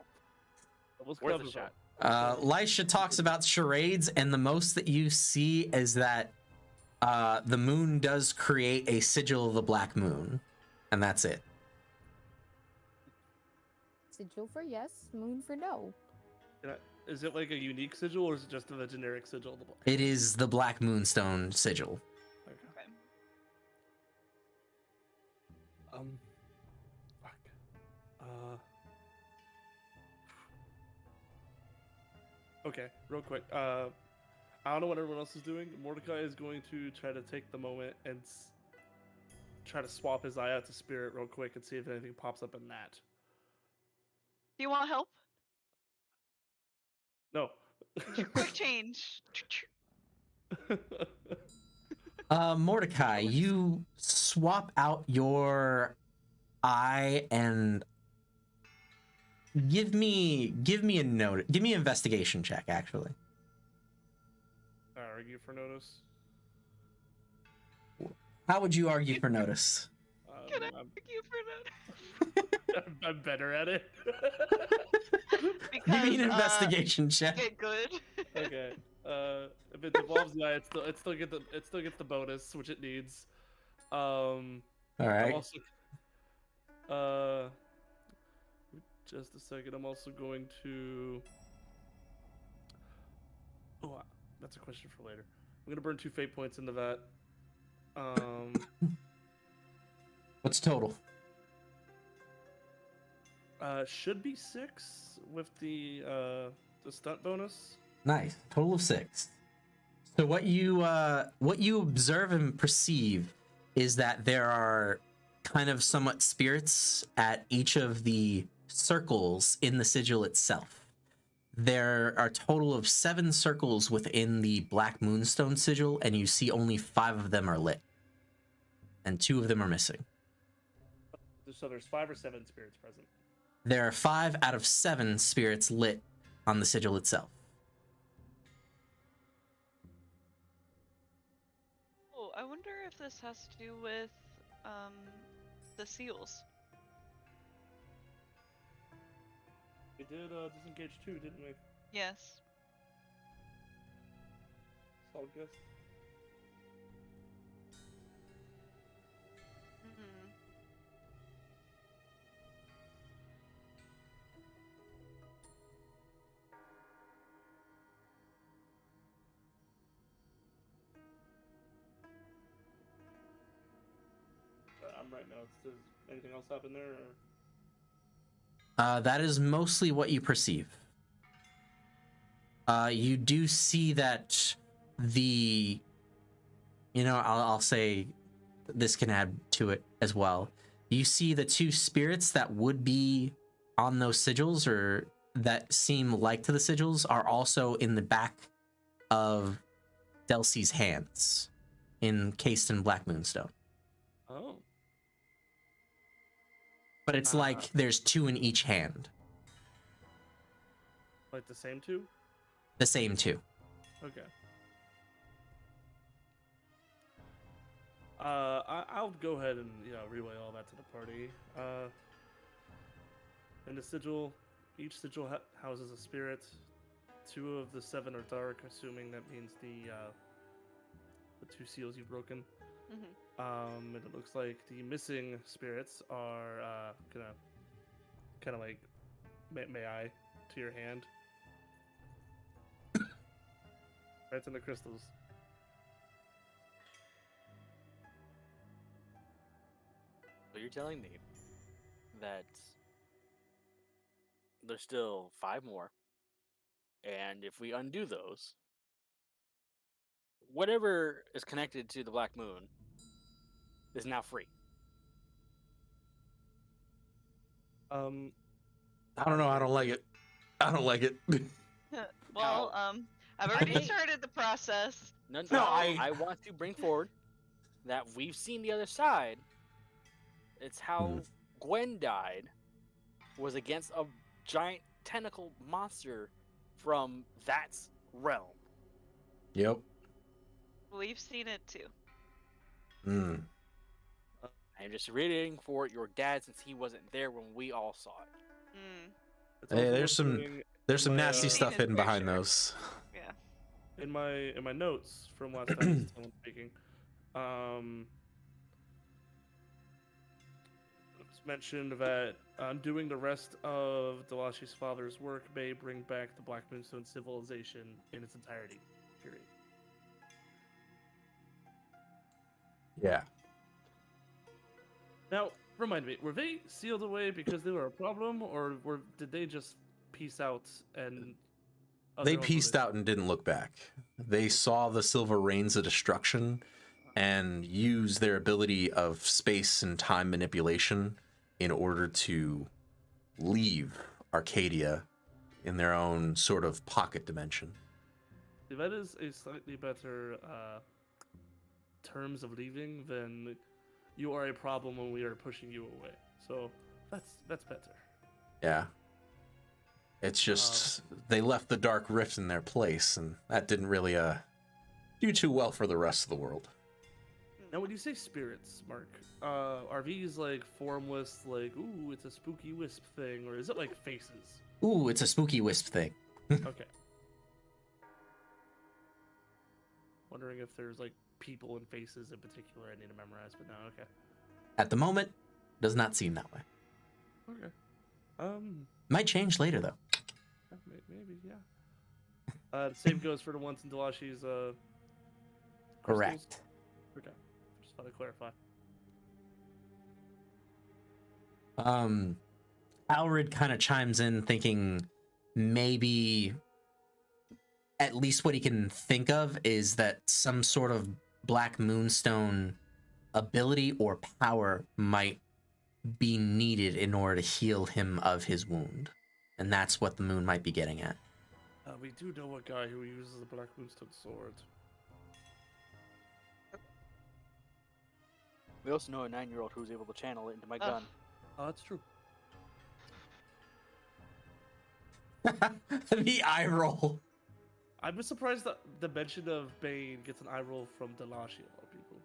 Almost Worth a covered. shot. Glacia talks about charades, and the most that you see is that the moon does create a sigil of the black moon, and that's it. Sigil for yes, moon for no. Is it like a unique sigil, or is it just a generic sigil of the black? It is the Black Moonstone sigil. Okay. Fuck. Okay, real quick. I don't know what everyone else is doing. Mordecai is going to try to take the moment and try to swap his eye out to Spirit real quick and see if anything pops up in that. Do you want help? No. Quick change. Mordecai, you swap out your eye and give me a note. Give me an investigation check, actually. Argue for notice. How would you argue for notice? Can I argue for that? I'm better at it. Give me an investigation check. Get good. Okay. If it involves the eye, it still gets the bonus, which it needs. All I'm right. also, just a second. I'm also going to. Oh, that's a question for later. I'm gonna burn 2 fate points into that. What's total? Should be 6 with the stunt bonus. Nice. Total of 6. So what you observe and perceive is that there are kind of somewhat spirits at each of the circles in the sigil itself. There are a total of 7 circles within the Black Moonstone sigil, and you see only 5 of them are lit, and 2 of them are missing. So there's 5 or 7 spirits present. There are 5 out of 7 spirits lit on the sigil itself. Oh, I wonder if this has to do with the seals. We did disengage 2, didn't we? Yes. Solid guess. Mm-hmm. I'm right now. Does anything else happen there? Or? That is mostly what you perceive. You do see that I'll say this can add to it as well. You see the 2 spirits that would be on those sigils, or that seem like to the sigils, are also in the back of Delcy's hands, encased in Black Moonstone. Oh. But it's like there's 2 in each hand. Like the same 2? The same 2. Okay. I'll go ahead and relay all that to the party. In the sigil, each sigil houses a spirit. 2 of the 7 are dark, assuming that means the 2 seals you've broken. Mm-hmm. And it looks like the missing spirits are gonna kind of like may I to your hand. Right in the crystals. you're telling me that there's still 5 more, and if we undo those, whatever is connected to the Black Moon is now free. I don't know. I don't like it. I don't like it. Well, I've already started the process. No, No, I want to bring forward that we've seen the other side. It's how Gwen died was against a giant tentacle monster from that realm. Yep. We've seen it too. Mm. I'm just reiterating for your dad since he wasn't there when we all saw it. Mm. It's Hey, also there's some my, nasty stuff Seen hidden his behind picture. those. Yeah. in my notes from last time someone speaking. It's mentioned that doing the rest of Glacia's father's work may bring back the Black Moonstone civilization in its entirety. Period. Yeah. Now, remind me, were they sealed away because they were a problem, or did they just peace out and They pieced out and didn't look back. They saw the silver rains of destruction and used their ability of space and time manipulation in order to leave Arcadia in their own sort of pocket dimension. That is a slightly better terms of leaving than you are a problem when we are pushing you away. So that's better. Yeah. It's just they left the dark rift in their place, and that didn't really do too well for the rest of the world. Now, when you say spirits, Mark, are these like formless, like, ooh, it's a spooky wisp thing, or is it like faces? Ooh, it's a spooky wisp thing. Okay. Wondering if there's like people and faces in particular I need to memorize, but no, okay. At the moment, does not seem that way. Okay. Might change later, though. Maybe, yeah. The same goes for the ones in Delashi's, crystals? Correct. Okay. Just thought I'd clarify. Alrid kind of chimes in thinking maybe at least what he can think of is that some sort of Black Moonstone ability or power might be needed in order to heal him of his wound. And that's what the moon might be getting at. We do know a guy who uses the Black Moonstone sword. We also know a 9-year-old who's able to channel it into my gun. Oh, that's true. The eye roll. I'm surprised that the mention of Bane gets an eye roll from Delashi, of all people.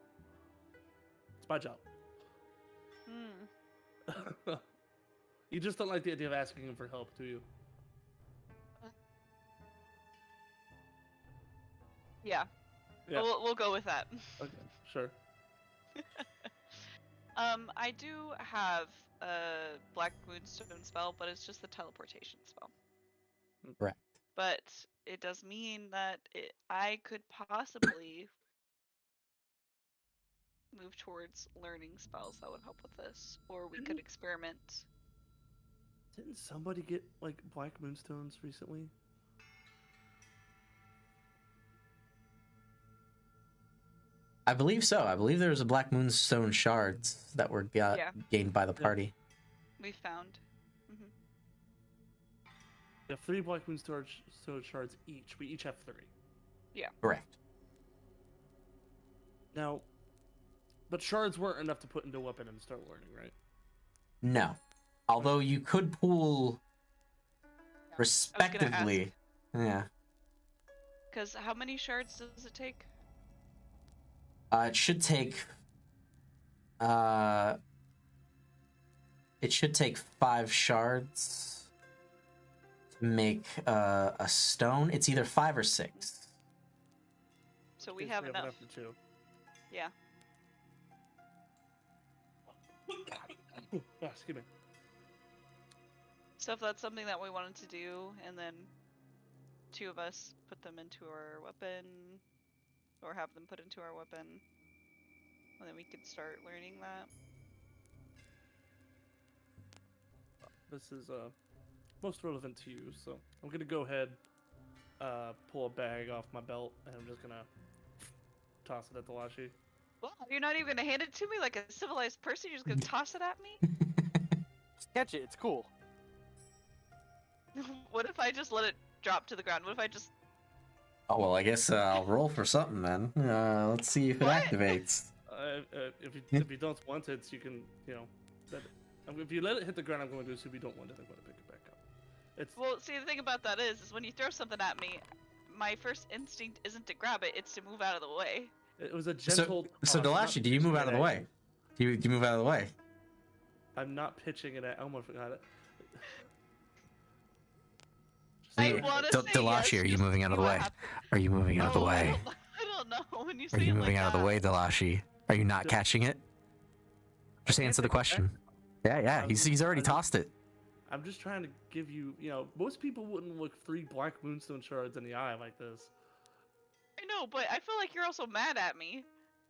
It's my job. You just don't like the idea of asking him for help, do you? Yeah. Yeah. We'll go with that. Okay, sure. I do have a Black Moonstone spell, but it's just the teleportation spell. Correct. But it does mean that I could possibly move towards learning spells that would help with this, or we could experiment. Didn't somebody get, like, Black Moonstones recently? I believe so. I believe there was a Black Moonstone shards that were gained by the party. We found. We have 3 Black Moonstone shards each. We each have 3. Yeah. Correct. Now, but shards weren't enough to put into a weapon and start learning, right? No. Although you could pool respectively. Yeah. Because how many shards does it take? It should take 5 shards to make a stone. It's either 5 or 6. So we have enough. For 2. Yeah. Excuse me. So if that's something that we wanted to do, and then 2 of us put them into our weapon, or have them put into our weapon, and then we could start learning that. this is most relevant to you. So I'm gonna go ahead, pull a bag off my belt, and I'm just gonna toss it at Glacia. Well, you're not even gonna hand it to me like a civilized person. You're just gonna toss it at me. Just catch it. It's cool. What if I just let it drop to the ground? What if I just? Oh well, I guess I'll roll for something then. Let's see if it What? activates. If you don't want it, you can if you let it hit the ground, I'm going to assume you don't want it. I'm going to pick it back up. It's Well, see, the thing about that is when you throw something at me, my first instinct isn't to grab it; it's to move out of the way. it was a gentle. So toss, Delashi, not do you move pitching out of it the at way? Do you move out of the way? I'm not pitching it at. I almost forgot it. I wanna say Delashi, yes, are you just moving out of the see what way? happens. Are you moving out of the No, way? I don't know. When you Are say you it moving like out of the that. way, Delashi? Are you not catching it? Just can't answer the pick it back. question. Yeah, he's already tossed it. I'm just trying to give you. Most people wouldn't look 3 black moonstone shards in the eye like this. I know, but I feel like you're also mad at me.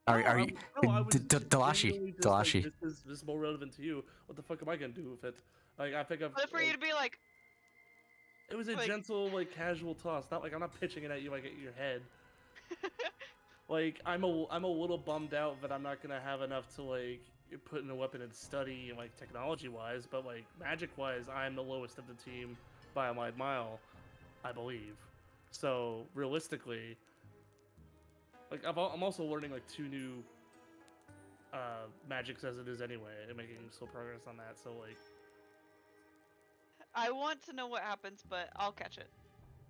Are No, you, I was Delashi? genuinely just like, Delashi. this is more relevant to you. What the fuck am I gonna do with it? Like I think I've. But for you to be like, It was a like- gentle, casual toss. Not like I'm not pitching it at you like at your head. Like I'm a little bummed out that I'm not gonna have enough to put in a weapon and study technology wise, but magic wise, I'm the lowest of the team by a wide mile, I believe. So realistically, I'm also learning 2 new magics as it is anyway, and making slow progress on that. So I want to know what happens, but I'll catch it.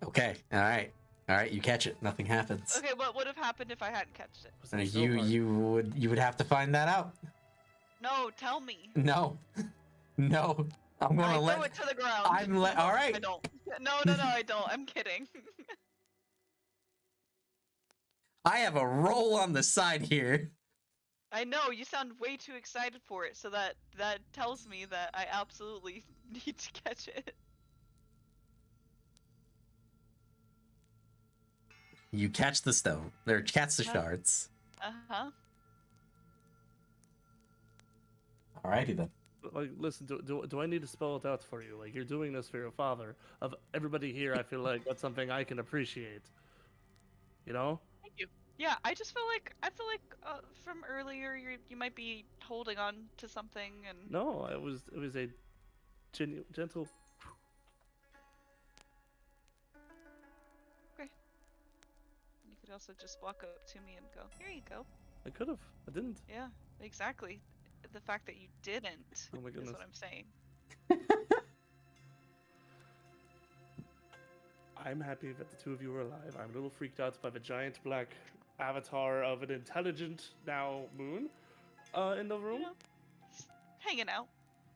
Okay, all right. You catch it. Nothing happens. Okay, what would have happened if I hadn't catched it? was that so hard? You would have to find that out. No, tell me. No, no. I'm gonna I let. throw it to the ground. All right. I don't. No, I don't. I'm kidding. I have a roll on the side here. I know you sound way too excited for it, so that tells me that I absolutely need to catch it. You catch the stone. Or catch the shards. Uh-huh. Alrighty then. Listen, do I need to spell it out for you? You're doing this for your father. Of everybody here, I feel like that's something I can appreciate. You know? Thank you. Yeah, I just feel like from earlier you might be holding on to something and. No, it was a gentle. You could also just walk up to me and go, "Here you go." I could have. I didn't. Yeah, exactly. The fact that you didn't Oh my is goodness. what I'm saying. I'm happy that the 2 of you are alive. I'm a little freaked out by the giant black avatar of an intelligent now moon in the room. You know, just hanging out.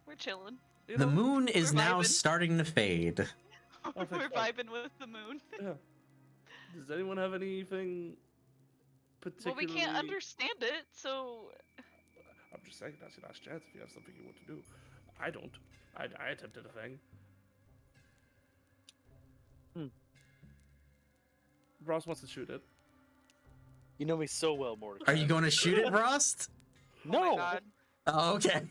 We're chilling. You The know? moon is We're now vibing. starting to fade. thank We're God. vibing with the moon. Yeah. Does anyone have anything Well, particularly? we can't understand it, so I'm just saying that's your last chance if you have something you want to do. I don't. I attempted a thing. Ross wants to shoot it. You know me so well, Mordecai. Are you going to shoot it, Frost? oh my No, god. Oh, okay.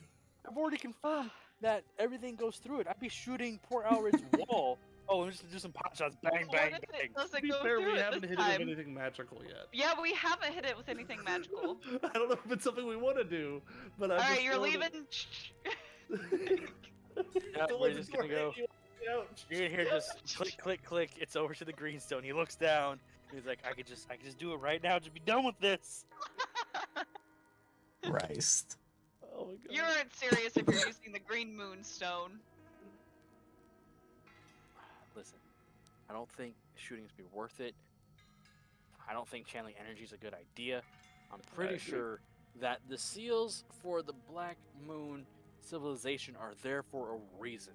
I've already confirmed that everything goes through it. I'd be shooting poor Alred's wall. Oh, I'm just gonna do some pot shots. Bang, What bang, if bang. it doesn't To be go fair, through we it haven't this hit it time? with anything magical yet. Yeah, we haven't hit it with anything magical. I don't know if it's something we want to do, but I'm Alright, just you're throwing leaving. it- Yeah, Don't we're let just the gonna door go. hit you. Ouch. You're gonna hear just click, click, click. It's over to the greenstone. He looks down. He's like, I could just do it right now. Just be done with this. Christ. Oh my god. You aren't serious if you're using the green moonstone. Listen, I don't think shooting's be worth it. I don't think channeling energy is a good idea. I'm pretty agree. sure that the seals for the Black Moon civilization are there for a reason.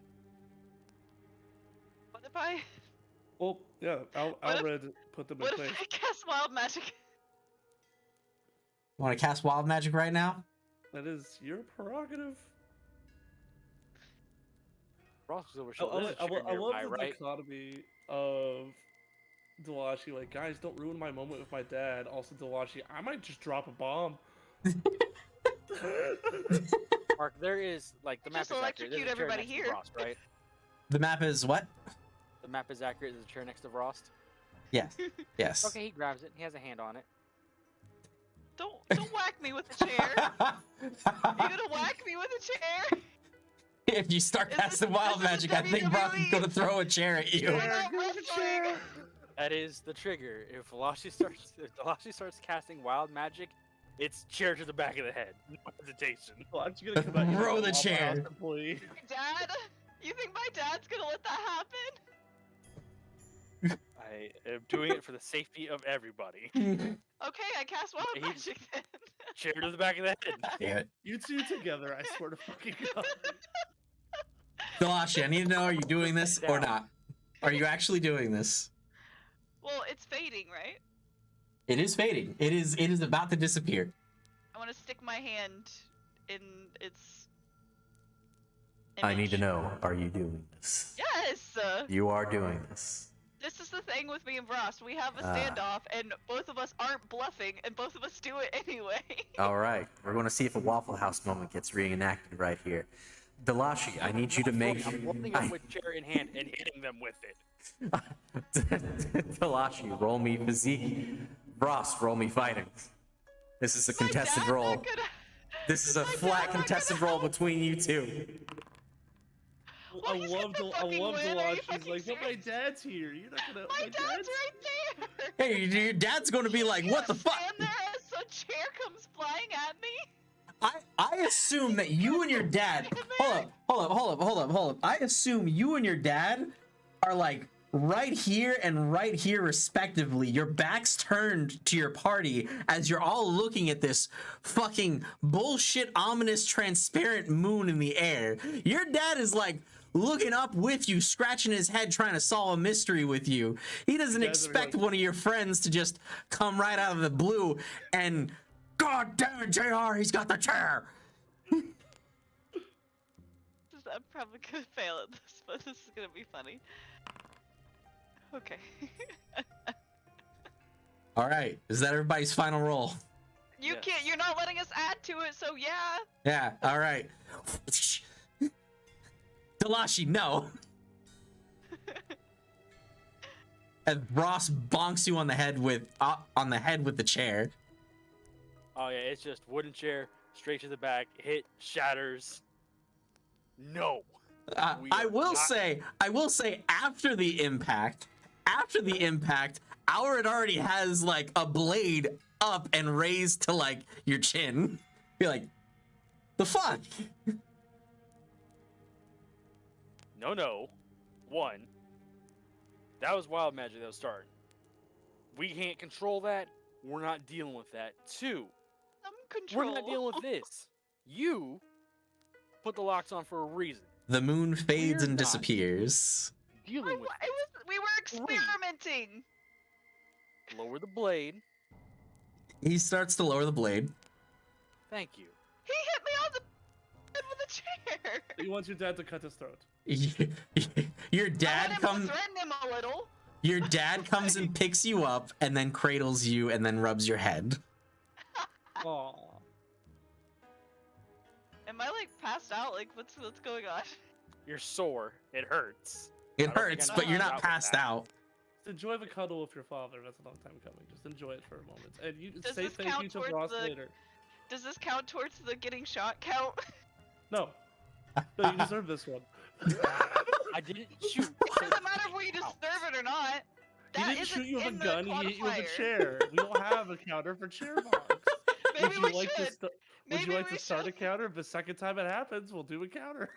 What if I Well, yeah, if- Alred put them in what place. if I cast wild magic? Want to cast wild magic right now? That is your prerogative. Ross was over I, showing I, I love nearby, the right? dichotomy of Delashi, guys, don't ruin my moment with my dad. Also, Delashi, I might just drop a bomb. Mark, there is like the map Just is accurate. There's electrocute a chair everybody next to here. Frost, right? The map is what? The map is accurate. There's a chair next to Frost. Yes. Yes. Okay, he grabs it. He has a hand on it. Don't whack me with a chair. You gonna whack me with a chair? If you start casting wild magic, I think Brock is gonna throw a chair at you. We're not wrestling. That is the trigger. If Glacia starts casting wild magic, it's chair to the back of the head. No hesitation. Well, I'm just gonna come out here Throw like the a Waffle chair. House employee. Dad, you think my dad's gonna let that happen? I am doing it for the safety of everybody. Okay, I cast wild He- magic then. Chair to the back of the head. Damn it. You two together, I swear to fucking God. Glacia, I need to know, are you doing this or not? Are you actually doing this? Well, it's fading, right? It is fading. It is about to disappear. I want to stick my hand in its. I need to image. know, are you doing this? Yes. You are doing this. This is the thing with me and Frost. We have a standoff, and both of us aren't bluffing, and both of us do it anyway. All right, we're going to see if a Waffle House moment gets reenacted right here. Delashi, I need you to make. I'm holding up with chair in hand and hitting them with it. Delashi, roll me physique. Ross, roll me fighting. This is a My contested dad's roll. not gonna- This is a my flat dad's not contested gonna roll help. between you two. Well, he's got the I fucking love win, are you Delage. She's fucking like, but my serious? dad's here. You're not gonna. My dad's right there. Hey, your dad's going to be like, what the fuck? Stand there as a chair comes flying at me. I assume that you and your dad. Hold up. I assume you and your dad are like right here and right here respectively. Your backs turned to your party as you're all looking at this fucking bullshit, ominous, transparent moon in the air. Your dad is like looking up with you, scratching his head, trying to solve a mystery with you. He doesn't You guys are expect like- one of your friends to just come right out of the blue and, God damn it, JR, he's got the chair. I'm probably gonna fail at this, but this is gonna be funny. Okay. All right, is that everybody's final roll? You Yes. can't. You're not letting us add to it, so yeah. Yeah, all right. Delashi, no. As Ross bonks you on the head with the chair. Oh yeah, it's just wooden chair, straight to the back, hit, shatters. No. We I are will not- say after the impact, Alred already has like a blade up and raised to like your chin. You're like, the fuck? No. One. That was wild magic that was starting. We can't control that. We're not dealing with that. Two. Some control. We're not dealing with this. You put the locks on for a reason. The moon fades We're and not. disappears. Dealing with We were experimenting. lower the blade. He starts to lower the blade. Thank you. He hit me on the head with a chair. He wants your dad to cut his throat. Your I dad wanted to comes. threaten him a little. Your dad comes and picks you up and then cradles you and then rubs your head. Aww. Am I like passed out? Like what's going on? You're sore. It hurts. It I don't think hurts, I but know you're how not to deal with passed that. out. Just enjoy the cuddle with your father. That's a long time coming. Just enjoy it for a moment. And you Does say this thank count you to towards Ross the- later. Does this count towards the getting shot count? No. No, you deserve this one. I didn't shoot. It doesn't matter if we deserve it or not. He That didn't isn't shoot you with a in the gun, he hit you with a quantifier. chair. We don't have a counter for chair box. Maybe Would you we like should. to would Maybe you like we to start a should. counter? If the second time it happens, we'll do a counter.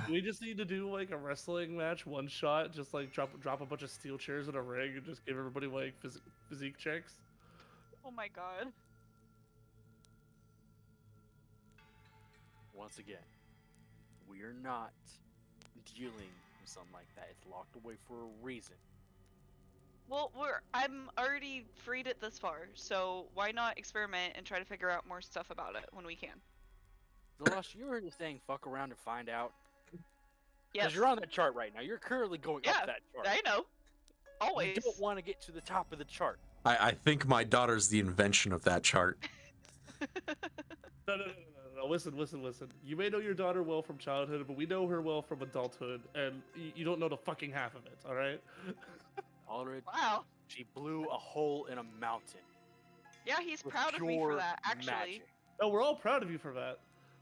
We just need to do like a wrestling match, one shot, just like drop a bunch of steel chairs in a ring and just give everybody like physique checks. Oh my god. Once again, we're not dealing with something like that. It's locked away for a reason. Well, I'm already freed it this far, so why not experiment and try to figure out more stuff about it when we can? Delash, you were just saying fuck around and find out. Yes. Because you're on that chart right now. You're currently going Yeah, up that chart. I know. You Always. don't want to get to the top of the chart. I think my daughter's the invention of that chart. No. Listen. You may know your daughter well from childhood, but we know her well from adulthood, and you don't know the fucking half of it, all right? Already, Wow. she blew a hole in a mountain. Yeah, he's with proud of me for pure that, actually. magic. Oh, we're all proud of you for that.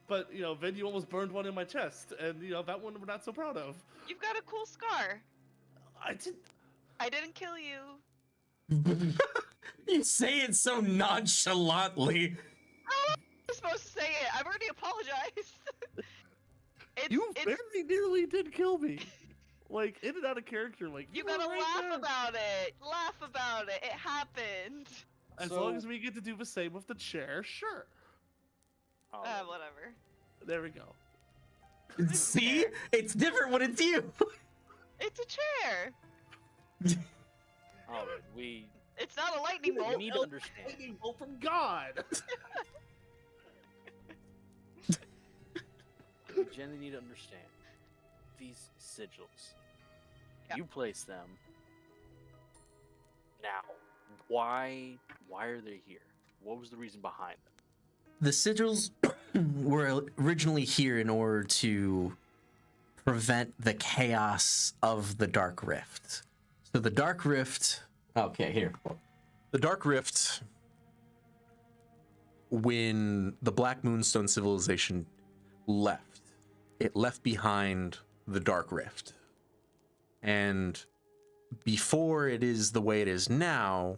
But, Vin, you almost burned one in my chest, and, that one we're not so proud of. You've got a cool scar. I I didn't kill you. You say it so nonchalantly. How am I supposed to say it? I've already apologized. You very nearly did kill me. Like, in and out of character, like, You were gotta right laugh there. about it. Laugh about it. It happened. As long as we get to do the same with the chair, sure. Whatever. There we go. See? It's different when it's you. It's a chair. Alright, It's not a lightning we bolt. need to understand. Lightning bolt from God. We generally need to understand these sigils. Yep. You place them. Now, why are they here? What was the reason behind them? The sigils were originally here in order to prevent the chaos of the Dark Rift. So the Dark Rift... Okay, here. The Dark Rift, when the Black Moonstone civilization left, it left behind the Dark Rift. And before it is the way it is now,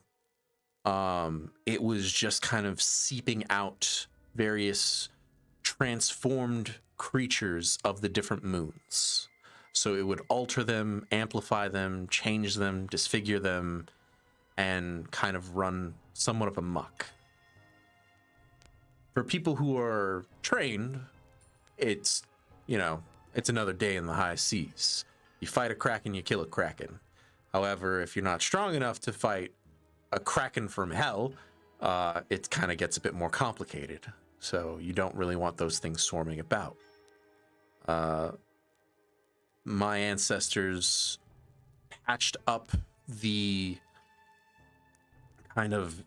it was just kind of seeping out various transformed creatures of the different moons. So it would alter them, amplify them, change them, disfigure them, and kind of run somewhat of a muck. For people who are trained, it's, it's another day in the high seas. You fight a kraken, you kill a kraken. However, if you're not strong enough to fight a kraken from hell, it kind of gets a bit more complicated. So you don't really want those things swarming about. My ancestors patched up the kind of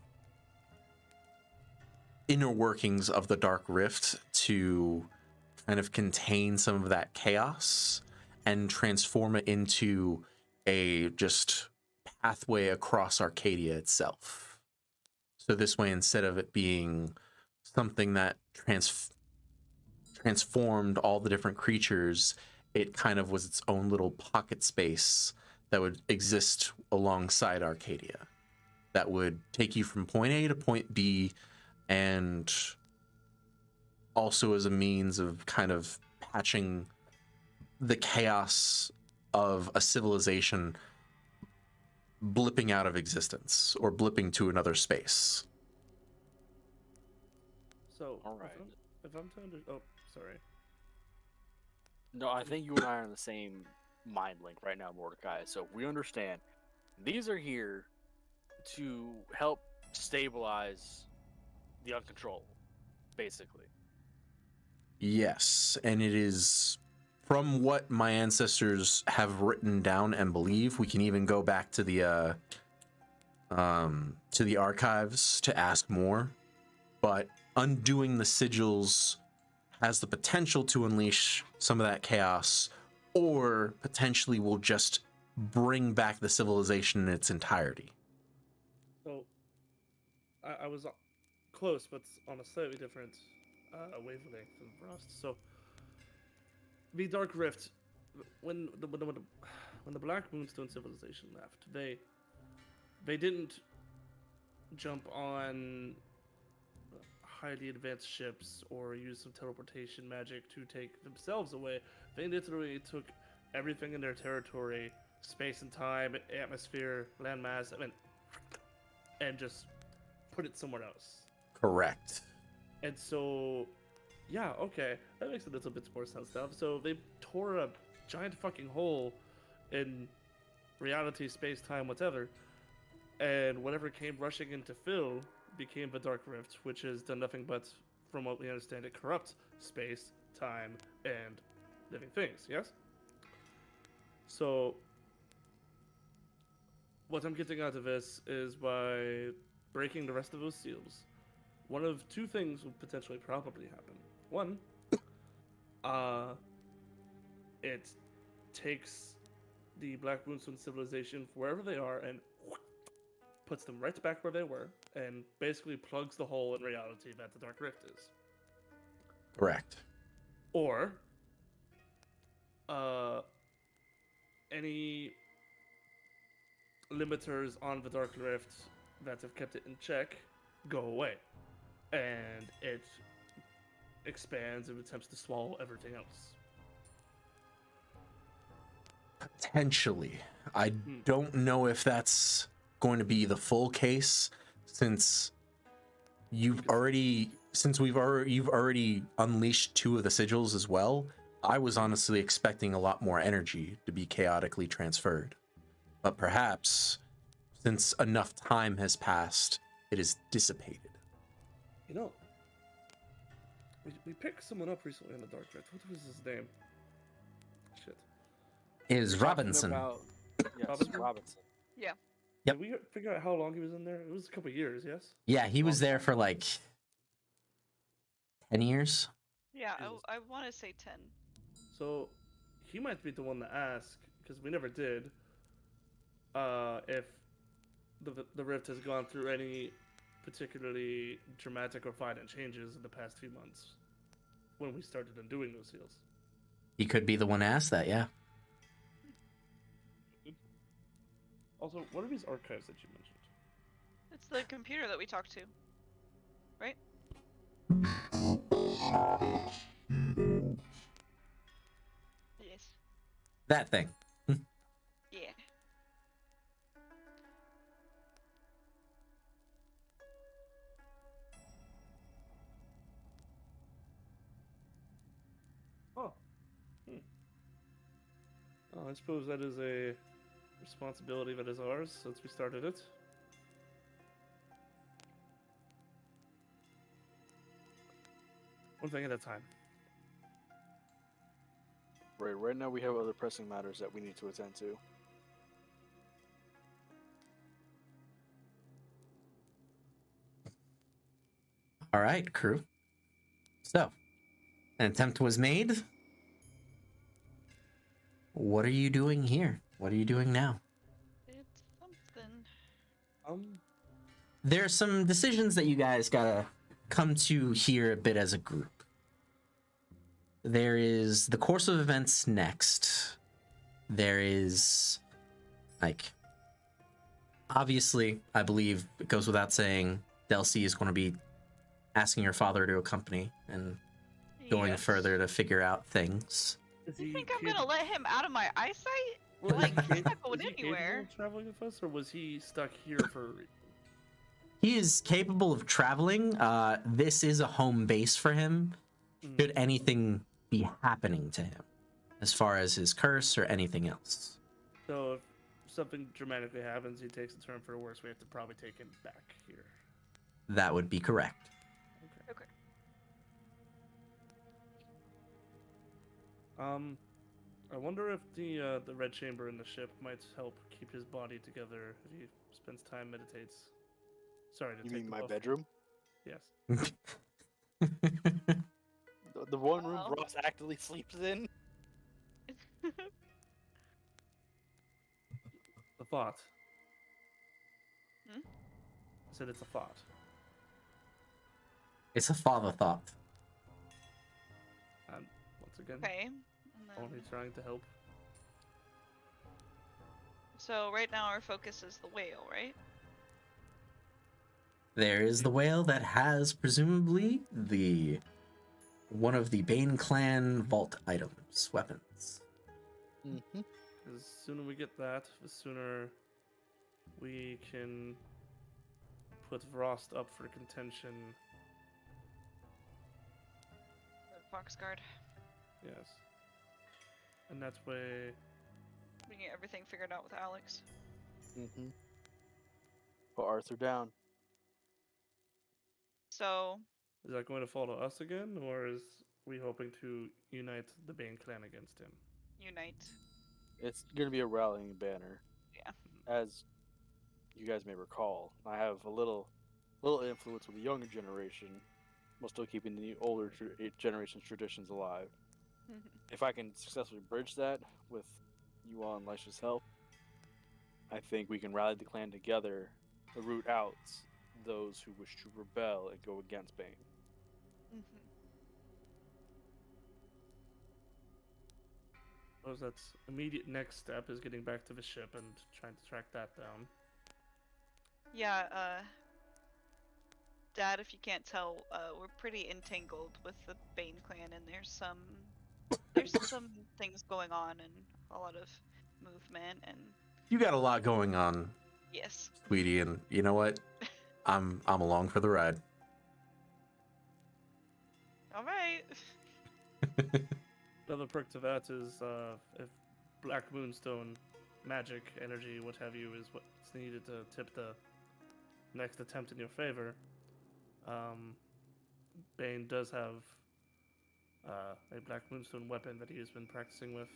inner workings of the Dark Rift to kind of contain some of that chaos and transform it into a just pathway across Arcadia itself. So this way, instead of it being something that transformed all the different creatures, it kind of was its own little pocket space that would exist alongside Arcadia. That would take you from point A to point B, and also as a means of kind of patching the chaos of a civilization blipping out of existence or blipping to another space. So, All right. if I'm to oh, sorry. No, I think you and I are in the same mind link right now, Mordecai. So we understand these are here to help stabilize the uncontrollable, basically. Yes, and it is from what my ancestors have written down and believe. We can even go back to the archives to ask more. But undoing the sigils has the potential to unleash some of that chaos, or potentially will just bring back the civilization in its entirety. So, I was close, but on a slightly different wavelength than Frost. So, the Dark Rift, when the Black Moonstone civilization left, they didn't jump on highly advanced ships or use some teleportation magic to take themselves away. They literally took everything in their territory, space and time, atmosphere, landmass, and just put it somewhere else. Correct. And so, yeah, okay, that makes a little bit more sense now. So they tore a giant fucking hole in reality, space, time, whatever, and whatever came rushing in to fill became the Dark Rift, which has done nothing but, from what we understand, it corrupt space, time, and living things, yes? So, what I'm getting out of this is by breaking the rest of those seals, one of two things will potentially probably happen. One, it takes the Black Moonstone civilization wherever they are and puts them right back where they were, and basically plugs the hole in reality that the Dark Rift is. Correct. Or, any limiters on the Dark Rift that have kept it in check go away, and it expands and attempts to swallow everything else. Potentially. I don't know if that's going to be the full case, since you've already unleashed 2 of the sigils as well. I was honestly expecting a lot more energy to be chaotically transferred. But perhaps, since enough time has passed, it is dissipated. You know, we picked someone up recently in the Dark Rift. What was his name? Shit. Is Talking Robinson. about- yes, Robinson? Robinson. Yeah. Yep. Did we figure out how long he was in there? It was a couple of years, yes? Yeah, he was there for like 10 years. Yeah, Jesus. I want to say 10. So, he might be the one to ask, because we never did, if the Rift has gone through any particularly dramatic or violent changes in the past few months when we started undoing those seals. He could be the one to ask that, yeah. Also, what are these archives that you mentioned? It's the computer that we talked to, right? Yes. That thing. Yeah. Oh. Oh, I suppose that is a responsibility that is ours since we started it. One thing at a time. Right now we have other pressing matters that we need to attend to. All right, crew. So, an attempt was made. What are you doing here? What are you doing now? It's something. There are some decisions that you guys gotta come to here a bit as a group. There is the course of events next. There is, like, obviously, I believe it goes without saying, Delcy is going to be asking her father to accompany and going Yes. further to figure out things. Is You he think I'm gonna let him out of my eyesight? Well, Like, is he he's not going is he capable anywhere. of traveling with us, or was he stuck here for a reason? He is capable of traveling. This is a home base for him. Should anything be happening to him, as far as his curse or anything else. So if something dramatically happens, he takes a turn for the worse, we have to probably take him back here. That would be correct. Okay. I wonder if the red chamber in the ship might help keep his body together if he spends time meditates. Sorry to You take mean the my buff. bedroom? Yes. The one room Wow. Ross actively sleeps in? The thought. Hmm? I said it's a thought. It's a father thought. Once again, Okay. And only then, trying to help. so right now our focus is the whale, right? There is the whale that has presumably one of the Bane clan vault items, weapons. Mm-hmm. The sooner we get that, the sooner we can put Vrost up for contention. Foxguard. Yes. And that way, We can get everything figured out with Alex. Mm-hmm. Put Arthur down. So, is that going to fall to us again, or is we hoping to unite the Bane clan against him? unite. It's gonna be a rallying banner. Yeah. As you guys may recall, I have a little influence with the younger generation, while still keeping the older generation's traditions alive. If I can successfully bridge that with you all and Lisha's help, I think we can rally the clan together to root out those who wish to rebel and go against Bane. Suppose that's immediate next step is getting back to the ship and trying to track that down. Yeah, Dad, if you can't tell, we're pretty entangled with the Bane clan, and there's some things going on and a lot of movement and. You got a lot going on, Yes. sweetie, and you know what? I'm along for the ride. All right. Another perk to that is if Black Moonstone magic, energy, what have you, is what's needed to tip the next attempt in your favor. Bane does have a Black Moonstone weapon that he has been practicing with.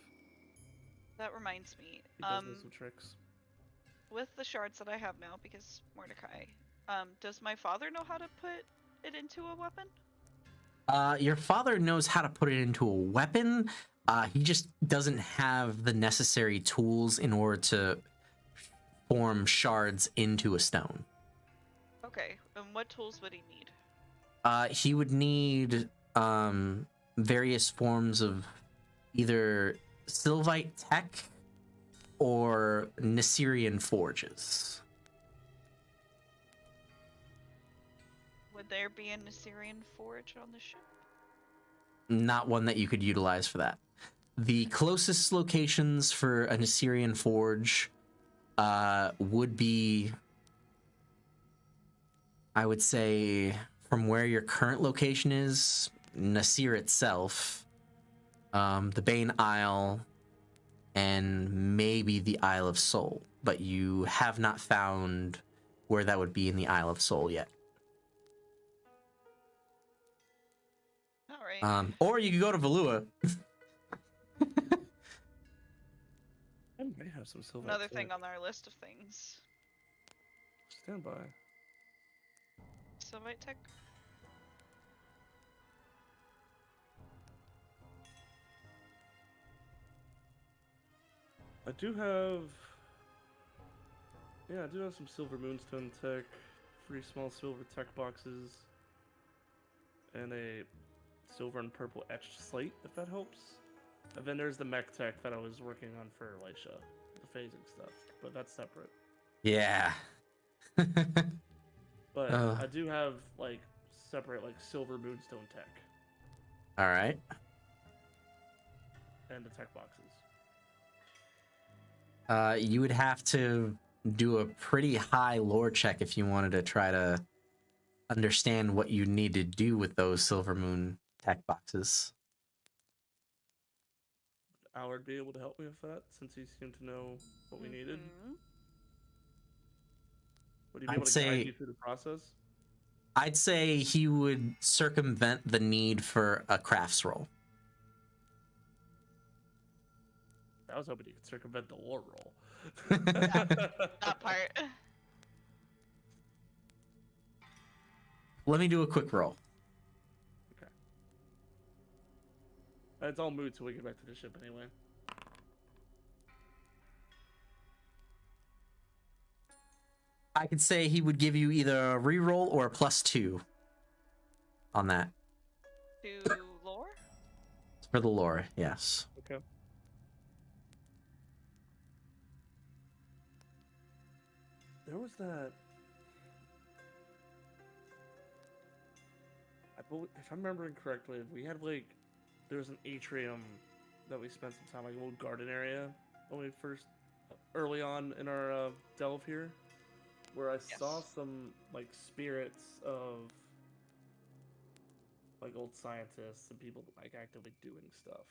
That reminds me. He does know some tricks. With the shards that I have now, because Mordecai, does my father know how to put it into a weapon? Your father knows how to put it into a weapon. He just doesn't have the necessary tools in order to form shards into a stone. Okay, and what tools would he need? He would need various forms of either Sylvite tech or Nasirian forges. Would there be an Assyrian forge on the ship? Not one that you could utilize for that. The closest locations for an Assyrian forge would be, I would say, from where your current location is, Nasir itself, the Bane Isle, and maybe the Isle of Soul. But you have not found where that would be in the Isle of Soul yet. Alright. Or you could go to Valua. I may have some silver. Another thing on our list of things. Stand by. Sylvite tech? I do have. Yeah, I do have some silver moonstone tech, 3 small silver tech boxes, and a silver and purple etched slate, if that helps. And then there's the mech tech that I was working on for Elisha, the phasing stuff, but that's separate. Yeah. But I do have like separate like silver moonstone tech All right. and the tech boxes. You would have to do a pretty high lore check if you wanted to try to understand what you need to do with those Silver Moon tech boxes. Would Allard be able to help me with that since he seemed to know what we needed? Would he be able to guide me through the process? I'd say he would circumvent the need for a crafts roll. I was hoping he could circumvent the lore roll. That part. Let me do a quick roll. Okay. It's all moot till we get back to the ship anyway. I could say he would give you either a reroll or a +2 on that. To lore? For the lore, yes. Okay. There was that. I believe, if I'm remembering correctly, we had like there was an atrium that we spent some time, like a little garden area when we first early on in our delve here, where I saw some like spirits of like old scientists and people like actively doing stuff.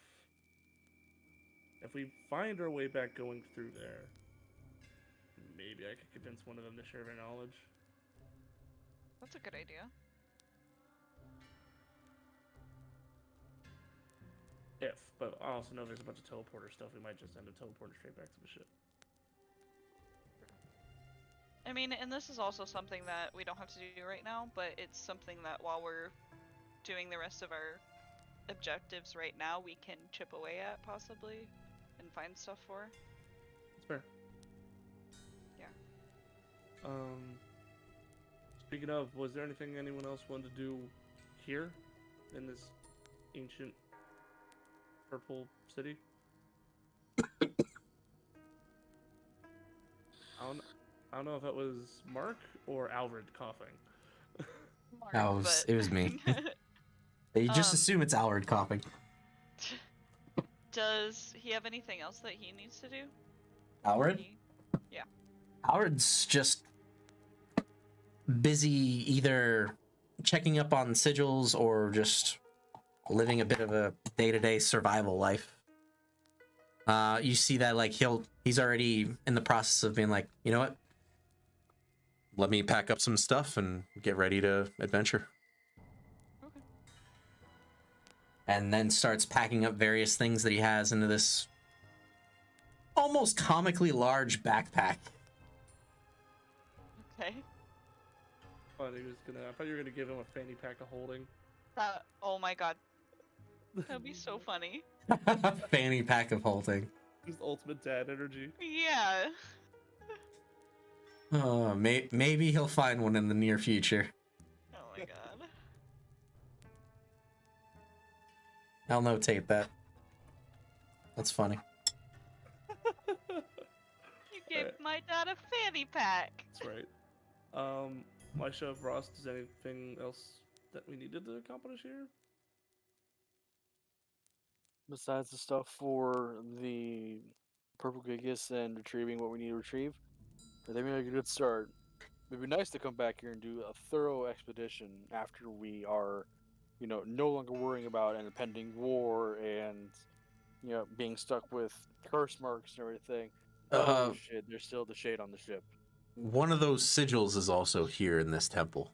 If we find our way back going through there, maybe I could convince one of them to share their knowledge. That's a good idea. But I also know there's a bunch of teleporter stuff. We might just end up teleporting straight back to the ship. I mean, and this is also something that we don't have to do right now, but it's something that while we're doing the rest of our objectives right now, we can chip away at possibly and find stuff for. That's fair. Yeah. Speaking of, was there anything anyone else wanted to do here in this ancient purple city? I don't know if that was Mark or Alfred coughing. Mark, It was me. You just assume it's Allard coughing. Does he have anything else that he needs to do? Allard? Yeah. Allard's just busy either checking up on sigils or just living a bit of a day-to-day survival life. You see that like he's already in the process of being like, you know what? Let me pack up some stuff and get ready to adventure. Okay. And then starts packing up various things that he has into this almost comically large backpack. Okay. I thought you were gonna give him a fanny pack of holding. Oh my god. That'd be so funny. Fanny pack of holding. Just ultimate dad energy. Yeah. Oh, maybe he'll find one in the near future. Oh my god. I'll notate that. That's funny. You gave my dad a fanny pack. That's right. Maisha, Ross, is there anything else that we needed to accomplish here? Besides the stuff for the purple gigas and retrieving what we need to retrieve, I think we make a good start. It'd be nice to come back here and do a thorough expedition after we are, no longer worrying about an impending war and, being stuck with curse marks and everything. Oh shit, there's still the shade on the ship. One of those sigils is also here in this temple.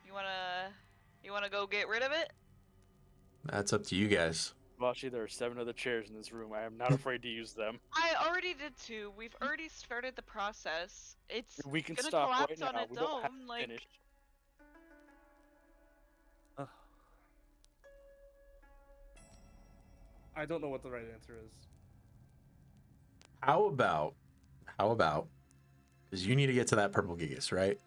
You wanna go get rid of it? That's up to you guys. Actually, there are 7 other chairs in this room. I am not afraid to use them. I already did too. We've already started the process. It's We can gonna stop collapse right on now. its We don't have own. to Like, finish. I don't know what the right answer is. How about, because you need to get to that purple gigas, right?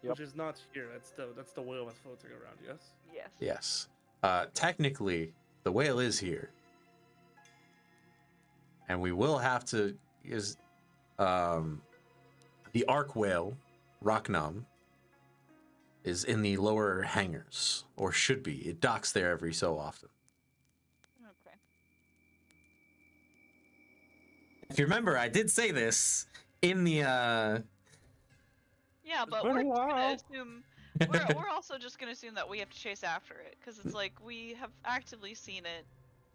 Yep. Which is not here. That's the whale that's floating around. Yes. yes. Yes. Technically, the whale is here. And we will have to use the arc whale, Rocknum, is in the lower hangars, or should be. It docks there every so often. Okay. If you remember, I did say this in the Yeah, but been we're a just gonna while. assume we're also just gonna assume that we have to chase after it because it's like we have actively seen it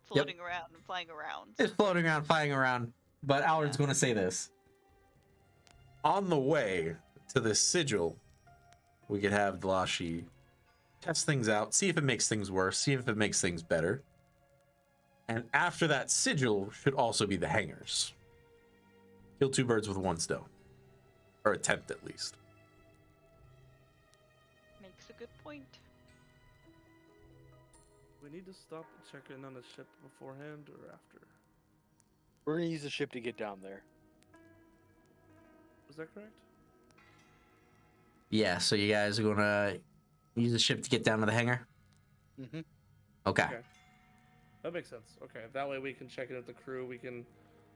floating around and flying around. it's floating around, flying around. But Allard's going to say this. On the way to this sigil, we could have Glacia test things out, see if it makes things worse, see if it makes things better. And after that sigil should also be the hangars. Kill 2 birds with 1 stone. Or attempt at least. Makes a good point. We need to stop and check in on the ship beforehand or after. We're gonna use the ship to get down there. Was that correct? Yeah, so you guys are going to use the ship to get down to the hangar? Mm-hmm. Okay. That makes sense. Okay, that way we can check in with the crew. We can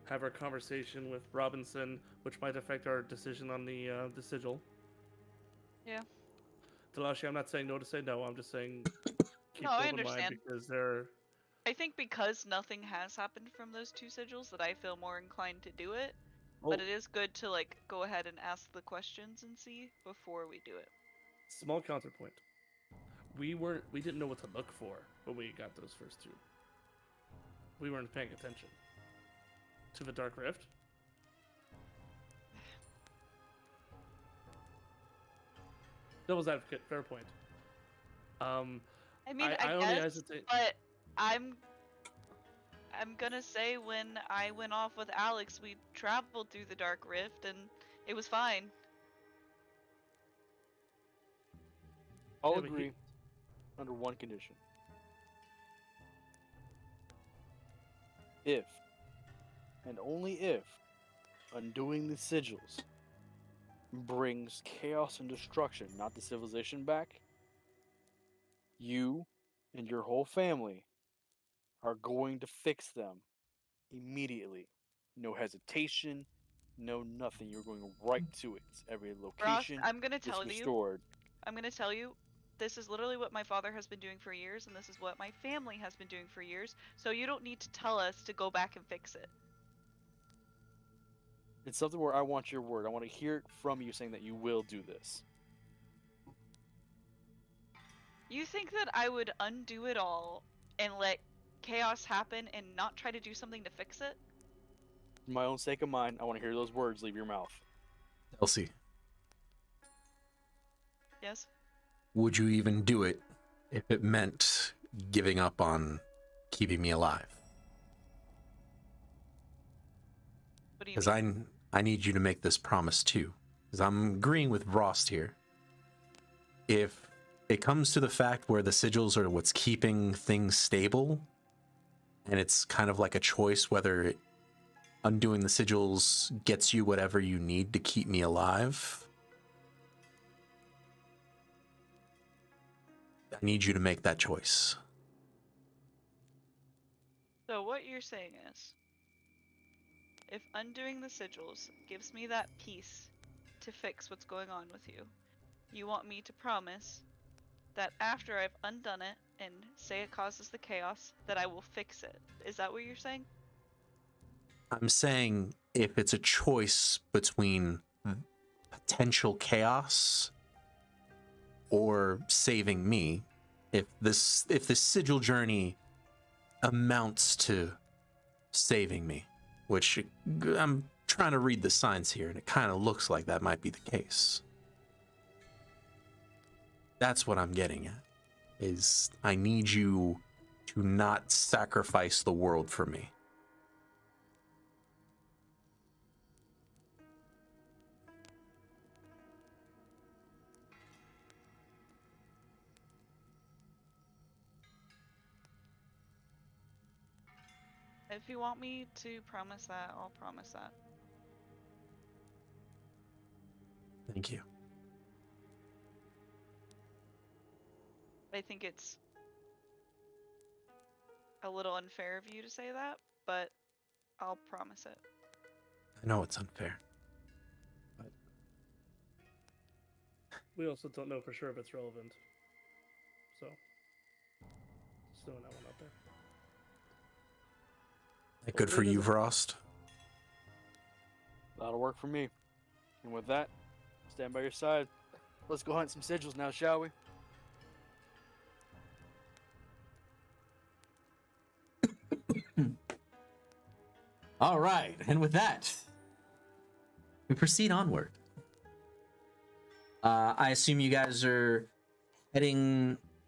have our conversation with Robinson, which might affect our decision on the sigil. Yeah. Delashi, I'm not saying no to say no. I'm just saying keep No, I open mind understand. because they're. I think because nothing has happened from those 2 sigils that I feel more inclined to do it. Oh, But it is good to like go ahead and ask the questions and see before we do it. small counterpoint. We didn't know what to look for when we got those first 2. We weren't paying attention to the Dark Rift. Devil's advocate, fair point. I mean, I only guess, hesitate. but I'm I'm gonna say when I went off with Alex, we traveled through the Dark Rift and it was fine. I'll Yeah, but agree under one condition. If, and only if, undoing the sigils brings chaos and destruction, not the civilization back, you and your whole family are going to fix them immediately. No hesitation, no nothing. You're going right to it. Every Ross, location I'm gonna is tell you. restored. I'm gonna tell you. This is literally what my father has been doing for years, and this is what my family has been doing for years. So you don't need to tell us to go back and fix it. It's something where I want your word. I want to hear it from you saying that you will do this. You think that I would undo it all and let chaos happen and not try to do something to fix it? For my own sake of mine, I want to hear those words leave your mouth. Elsie, Yes? would you even do it if it meant giving up on keeping me alive? What do you Because mean? I need you to make this promise too. Because I'm agreeing with Rost here. If it comes to the fact where the sigils are what's keeping things stable, and it's kind of like a choice whether undoing the sigils gets you whatever you need to keep me alive, I need you to make that choice. So what you're saying is, if undoing the sigils gives me that peace to fix what's going on with you, you want me to promise that after I've undone it and say it causes the chaos, that I will fix it. Is that what you're saying? I'm saying if it's a choice between potential chaos or saving me, if this sigil journey amounts to saving me, which I'm trying to read the signs here, and it kind of looks like that might be the case. That's what I'm getting at, is I need you to not sacrifice the world for me. If you want me to promise that, I'll promise that. Thank you. I think it's a little unfair of you to say that, but I'll promise it. I know it's unfair. We also don't know for sure if it's relevant. So, just throwing that one out there. Good for you, Frost. That'll work for me. And with that, stand by your side. Let's go hunt some sigils now, shall we? All right, and with that, we proceed onward. I assume you guys are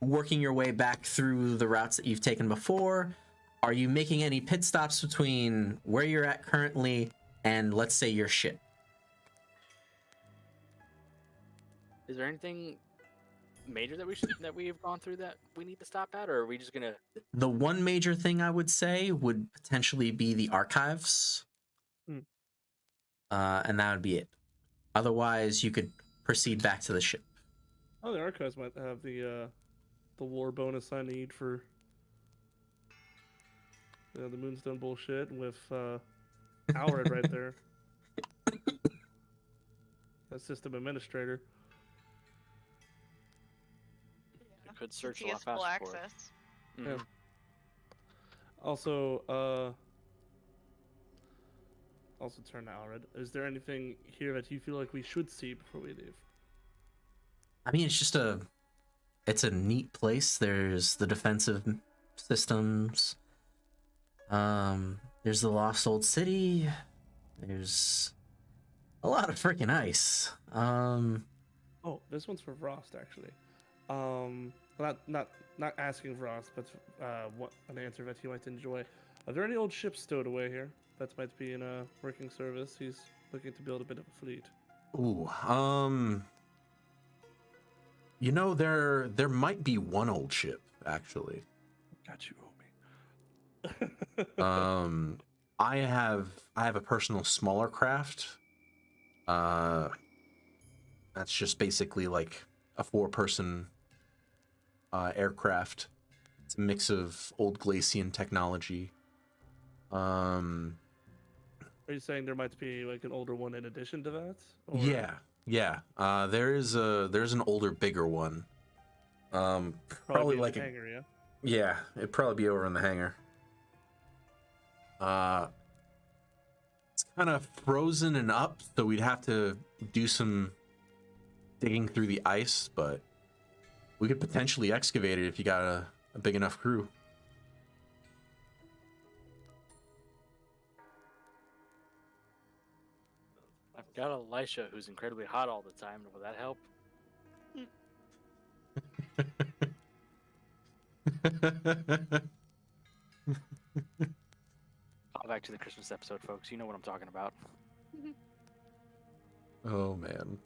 working your way back through the routes that you've taken before. Are you making any pit stops between where you're at currently and, let's say, your ship? Is there anything major that we've gone through that we need to stop at, or are we just gonna? The one major thing I would say would potentially be the archives, and that would be it. Otherwise, you could proceed back to the ship. Oh, the archives might have the lore bonus I need for the Moonstone bullshit with Alred right there. That system administrator. I could search Since a he lot has full faster for it. access. Mhm. Yeah. Also, turn to Alred. Is there anything here that you feel like we should see before we leave? I mean, it's a neat place. There's the defensive systems. There's the lost old city. There's a lot of freaking ice. Oh, this one's for Frost actually. Not asking Frost, but what an answer that he might enjoy. Are there any old ships stowed away here that might be in a working service? He's looking to build a bit of a fleet. Ooh, you know, there might be one old ship actually. Got you, homie. I have a personal smaller craft. That's just basically like a 4-person aircraft. It's a mix of old Glacian technology. Are you saying there might be like an older one in addition to that? Or... Yeah. There's an older, bigger one. Probably like a hangar, yeah. Yeah, it'd probably be over in the hangar. It's kind of frozen and up, so we'd have to do some digging through the ice, but we could potentially excavate it if you got a big enough crew. I've got Elisha who's incredibly hot all the time. Will that help? Call back to the Christmas episode, folks. You know what I'm talking about. Oh man.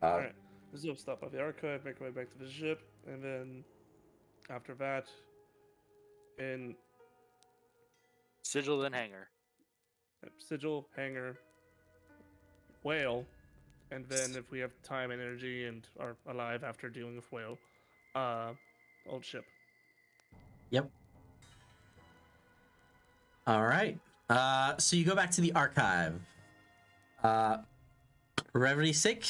Alright. So stop by the archive, make my way back to the ship, and then after that, in Sigil then hangar. Sigil, hangar, whale, and then if we have time and energy and are alive after dealing with whale, old ship. Yep. All right. So you go back to the archive. For brevity's sake,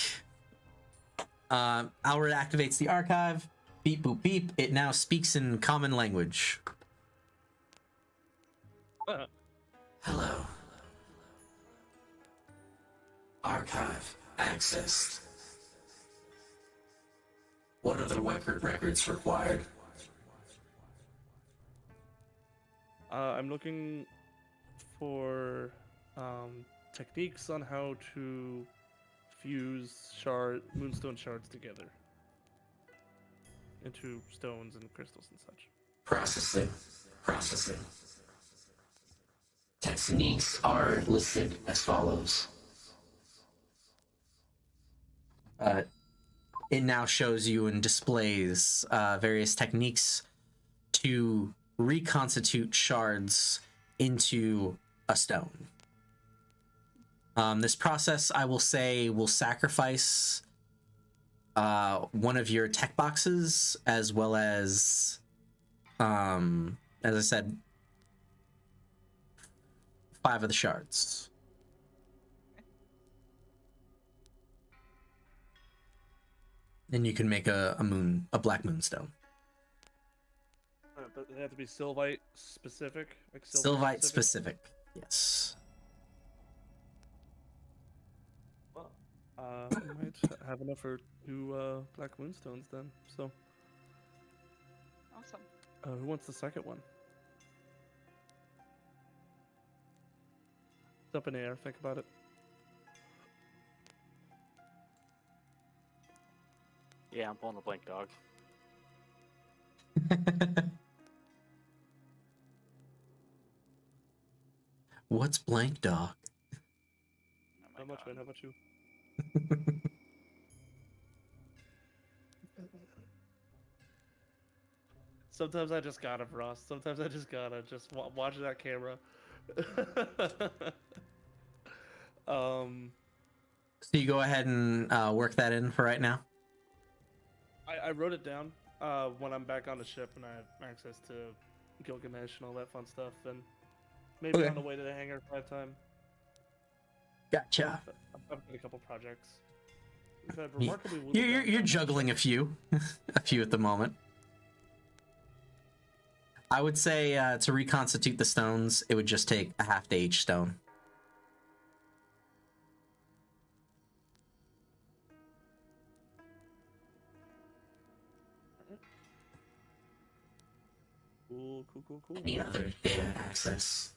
Alred activates the archive. Beep, boop, beep. It now speaks in common language. Hello. Archive accessed. What are the records required? I'm looking for techniques on how to fuse moonstone shards together into stones and crystals and such. Processing. Techniques are listed as follows. It now shows you and displays various techniques to reconstitute shards into a stone. This process, I will say, will sacrifice one of your tech boxes, as well as I said, 5 of the shards. Then you can make a black moonstone. But they have to be Sylvite specific? Like Sylvite specific, yes. Well, might have enough for 2 black moonstones then, so. Awesome. Who wants the second one? It's up in the air, think about it. Yeah, I'm pulling a blank dog. What's blank dog? How much, man? How about you? Sometimes I just gotta, Frost. Sometimes I just gotta watch that camera. So you go ahead and work that in for right now? I wrote it down when I'm back on the ship and I have access to Gilgamesh and all that fun stuff, and maybe on the way to the hangar if I have time. Gotcha. I've got a couple projects. You're juggling a few at the moment. I would say to reconstitute the stones, it would just take a half day each stone. Cool. Any other data access?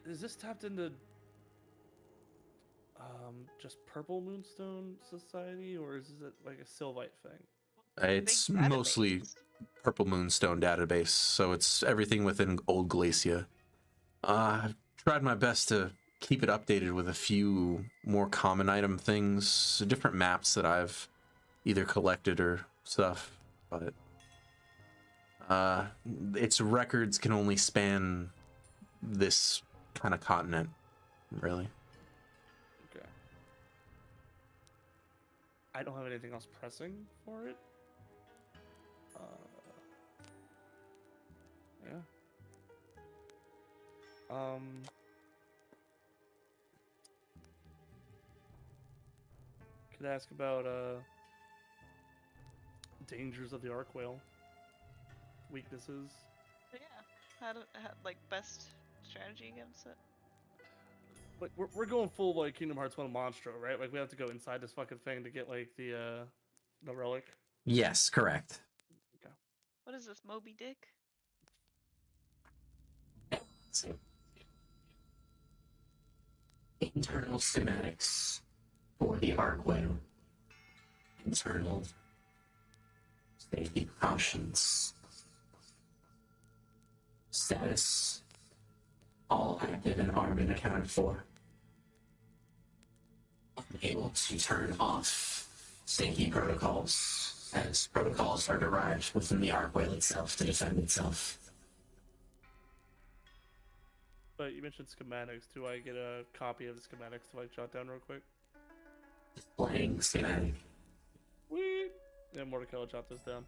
Is this tapped into just Purple Moonstone Society, or is it like a Sylvite thing? It's Big mostly database. Purple Moonstone database, so it's everything within Old Glacia. I've tried my best to keep it updated with a few more common item things, different maps that I've either collected or stuff, but its records can only span this kind of continent, really. Okay. I don't have anything else pressing for it. Yeah. Could ask about dangers of the arc whale, weaknesses. But yeah, how like best strategy against it. Like we're going full like Kingdom Hearts 1 Monstro, right? Like we have to go inside this fucking thing to get like the relic. Yes, correct. What is this, Moby Dick? Internal schematics for the arc whale. Internal safety precautions. Status. All active and armed and accounted for. Unable to turn off safety protocols, as protocols are derived within the arc whale itself to defend itself. But you mentioned schematics. Do I get a copy of the schematics to like jot down real quick? Displaying schematic. Whee! Yeah, Mordecai will jot this down.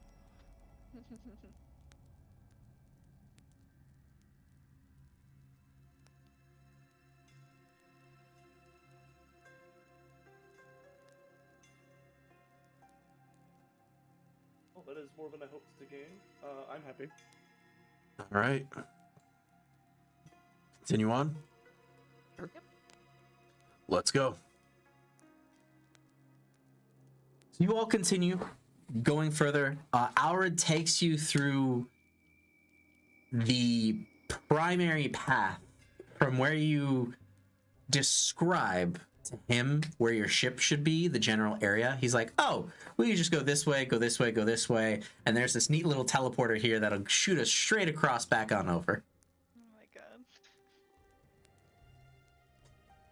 Well, that is more than I hoped to gain. I'm happy. All right. Continue on. Yep. Let's go. So you all continue going further. Alred takes you through the primary path from where you describe to him where your ship should be, the general area. He's like, oh, we can just go this way, go this way, go this way. And there's this neat little teleporter here that'll shoot us straight across back on over. Oh my god.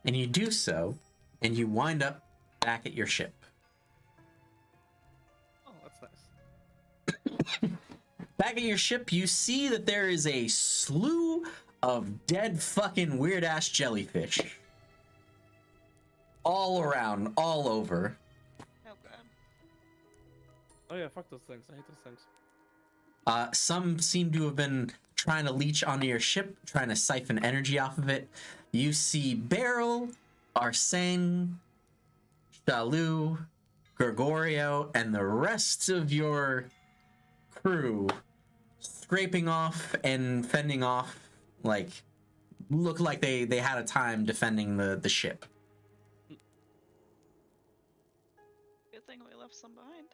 And you do so, and you wind up back at your ship. Oh, that's nice. Back at your ship, you see that there is a slew of dead fucking weird-ass jellyfish. All around, all over. Oh god. Oh yeah, fuck those things. I hate those things. Some seem to have been trying to leech onto your ship, trying to siphon energy off of it. You see Beryl, Arsene, Shalou, Gregorio, and the rest of your crew scraping off and fending off, like, look like they had a time defending the ship. Good thing we left some behind.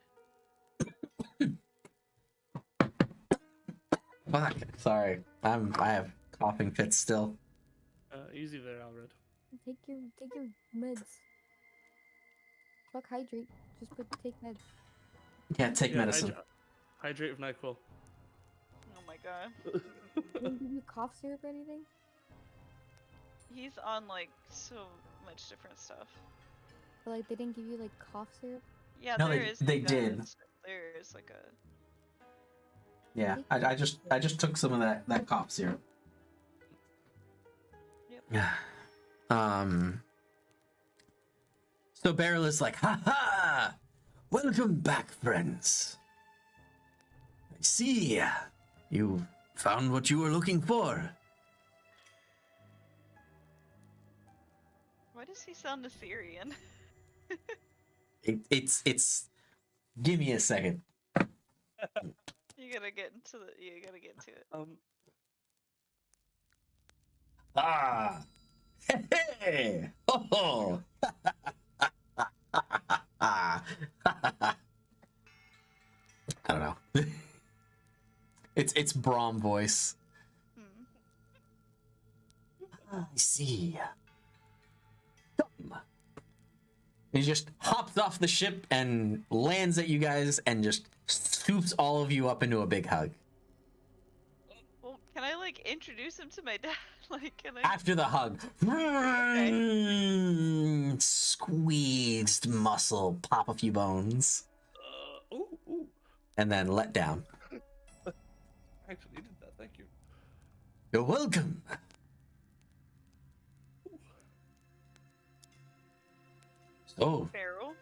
Fuck. Sorry. I have coughing fits still. Easy there, Alred. Take your meds. Fuck hydrate. Just take meds. Yeah, take medicine. Hydrate with NyQuil. Oh my god. Didn't give you cough syrup or anything? He's on like so much different stuff. But like they didn't give you like cough syrup? Yeah, No, there they- is. they like, did. There is like a. Yeah, I just took some of that cough syrup. Yep. So Beryl is like, ha ha! Welcome back, friends. I see you found what you were looking for. Why does he sound Assyrian? It's. Give me a second. You gotta get into the. You gotta get to it. Ah! Hey! Oh! I don't know. It's Braum voice. I see. Come. He just hops off the ship and lands at you guys and just scoops all of you up into a big hug. Well, can I like introduce him to my dad? Like, can I? After the hug, squeezed muscle, pop a few bones, Ooh. and then let down. Actually needed that. Thank you. You're welcome. So, Farrell,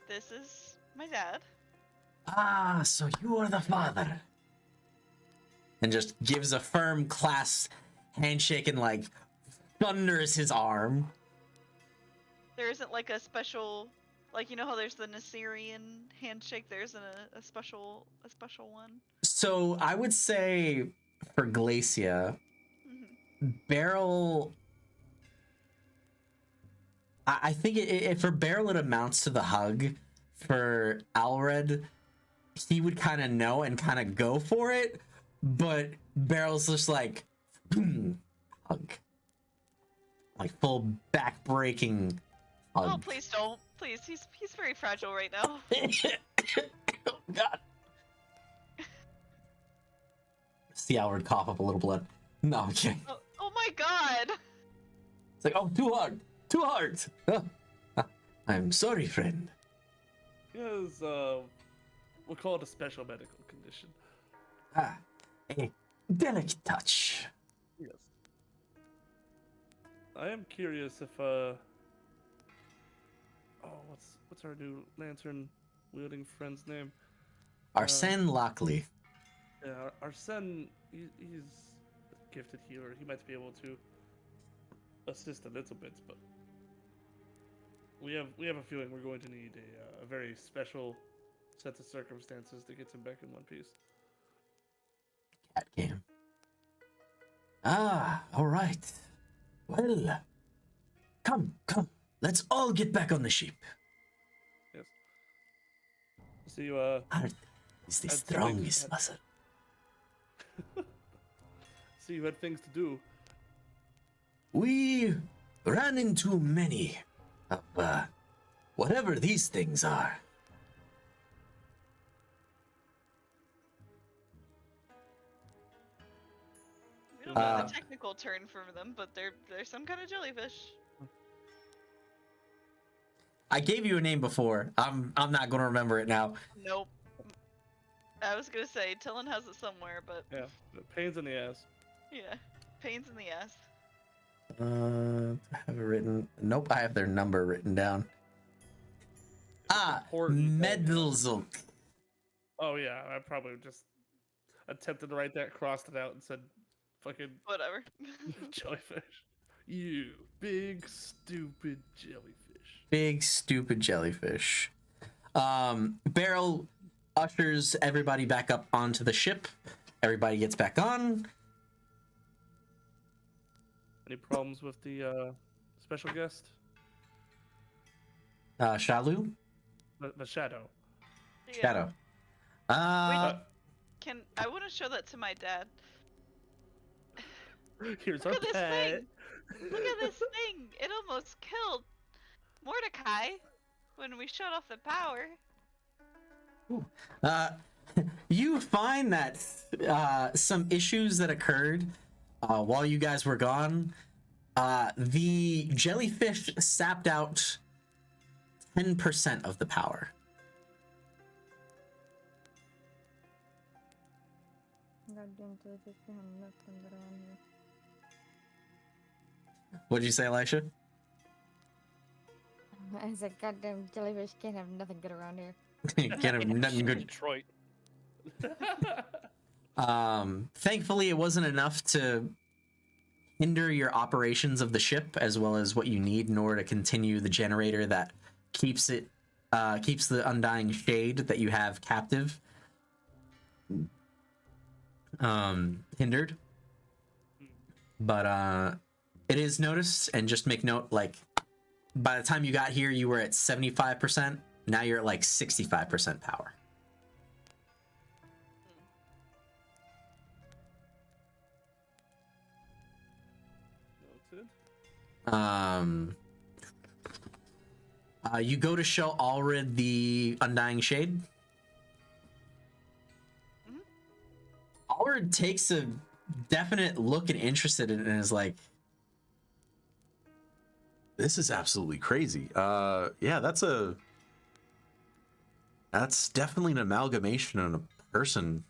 this is my dad. so you are the father. And just gives a firm clasp, handshake, and like thunders his arm. There isn't like a special, like you know how there's the Nasirian handshake. There isn't a special one. So I would say for Glacia, Beryl. I think for Beryl it amounts to the hug. For Alred, he would kind of know and kind of go for it, but Beryl's just like hug, like full back breaking hug. Oh, please don't. Please, he's very fragile right now. Oh God. See Alred cough up a little blood. No, I'm kidding. Oh my God. It's like, oh, too hard. I'm sorry, friend. He has, we'll call it a special medical condition. A delicate touch. Yes. I am curious if, oh, what's our new lantern wielding friend's name? Arsène Lockley. Yeah, Arsène, he's a gifted healer. He might be able to assist a little bit, but we have a feeling we're going to need a very special set of circumstances to get him back in one piece. Cat game. All right. Well, come. Let's all get back on the ship. Yes. So you Art is the strongest muscle. so you had things to do. We ran into many of whatever these things are. We don't have a technical term for them, but they're some kind of jellyfish. I gave you a name before. I'm not gonna remember it now. Nope. I was gonna say Tillin has it somewhere, but Yeah, pains in the ass. yeah, pains in the ass. I have it written. Nope, I have their number written down. Important. Medlzulk. Oh yeah, I probably just attempted to write that, crossed it out, and said, "Fucking Whatever. jellyfish." You big stupid jellyfish. Big stupid jellyfish. Beryl ushers everybody back up onto the ship. Everybody gets back on. Any problems with the special guest? Shalu? The shadow. Yeah. Shadow. Can I want to show that to my dad? Here's Look our at this pet. thing. Look at this thing. It almost killed Mordecai when we shut off the power. You find that some issues that occurred while you guys were gone, the jellyfish sapped out 10% of the power. Goddamn jellyfish can have nothing but around here. What did you say, Elisha? I said, goddamn jellyfish can't have nothing good around here. Can't have nothing good. Detroit. Thankfully, it wasn't enough to hinder your operations of the ship, as well as what you need in order to continue the generator that keeps the undying shade that you have captive hindered. But it is noticed, and just make note, like, by the time you got here, you were at 75%. Now you're at like 65% power. Noted. You go to show Alred the Undying Shade. Alred takes a definite look and interested in it and is like, This is absolutely crazy. Yeah, that's definitely an amalgamation of a person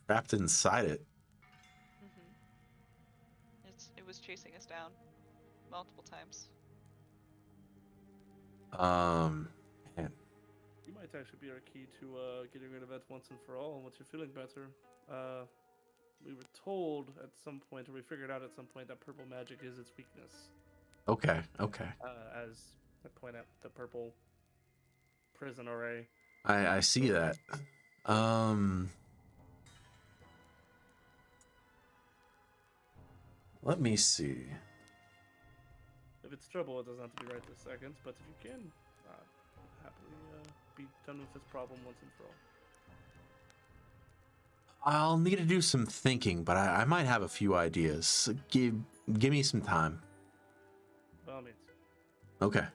trapped inside it. It was chasing us down multiple times. Man. You might actually be our key to getting rid of it once and for all. And once you're feeling better, we were told at some point, or we figured out at some point, that purple magic is its weakness. Okay. As I point out the purple prison array. I see that. Let me see. If it's trouble, it doesn't have to be right this second, but if you can, happily be done with this problem once and for all. I'll need to do some thinking, but I might have a few ideas. Give me some time. By all means. Okay.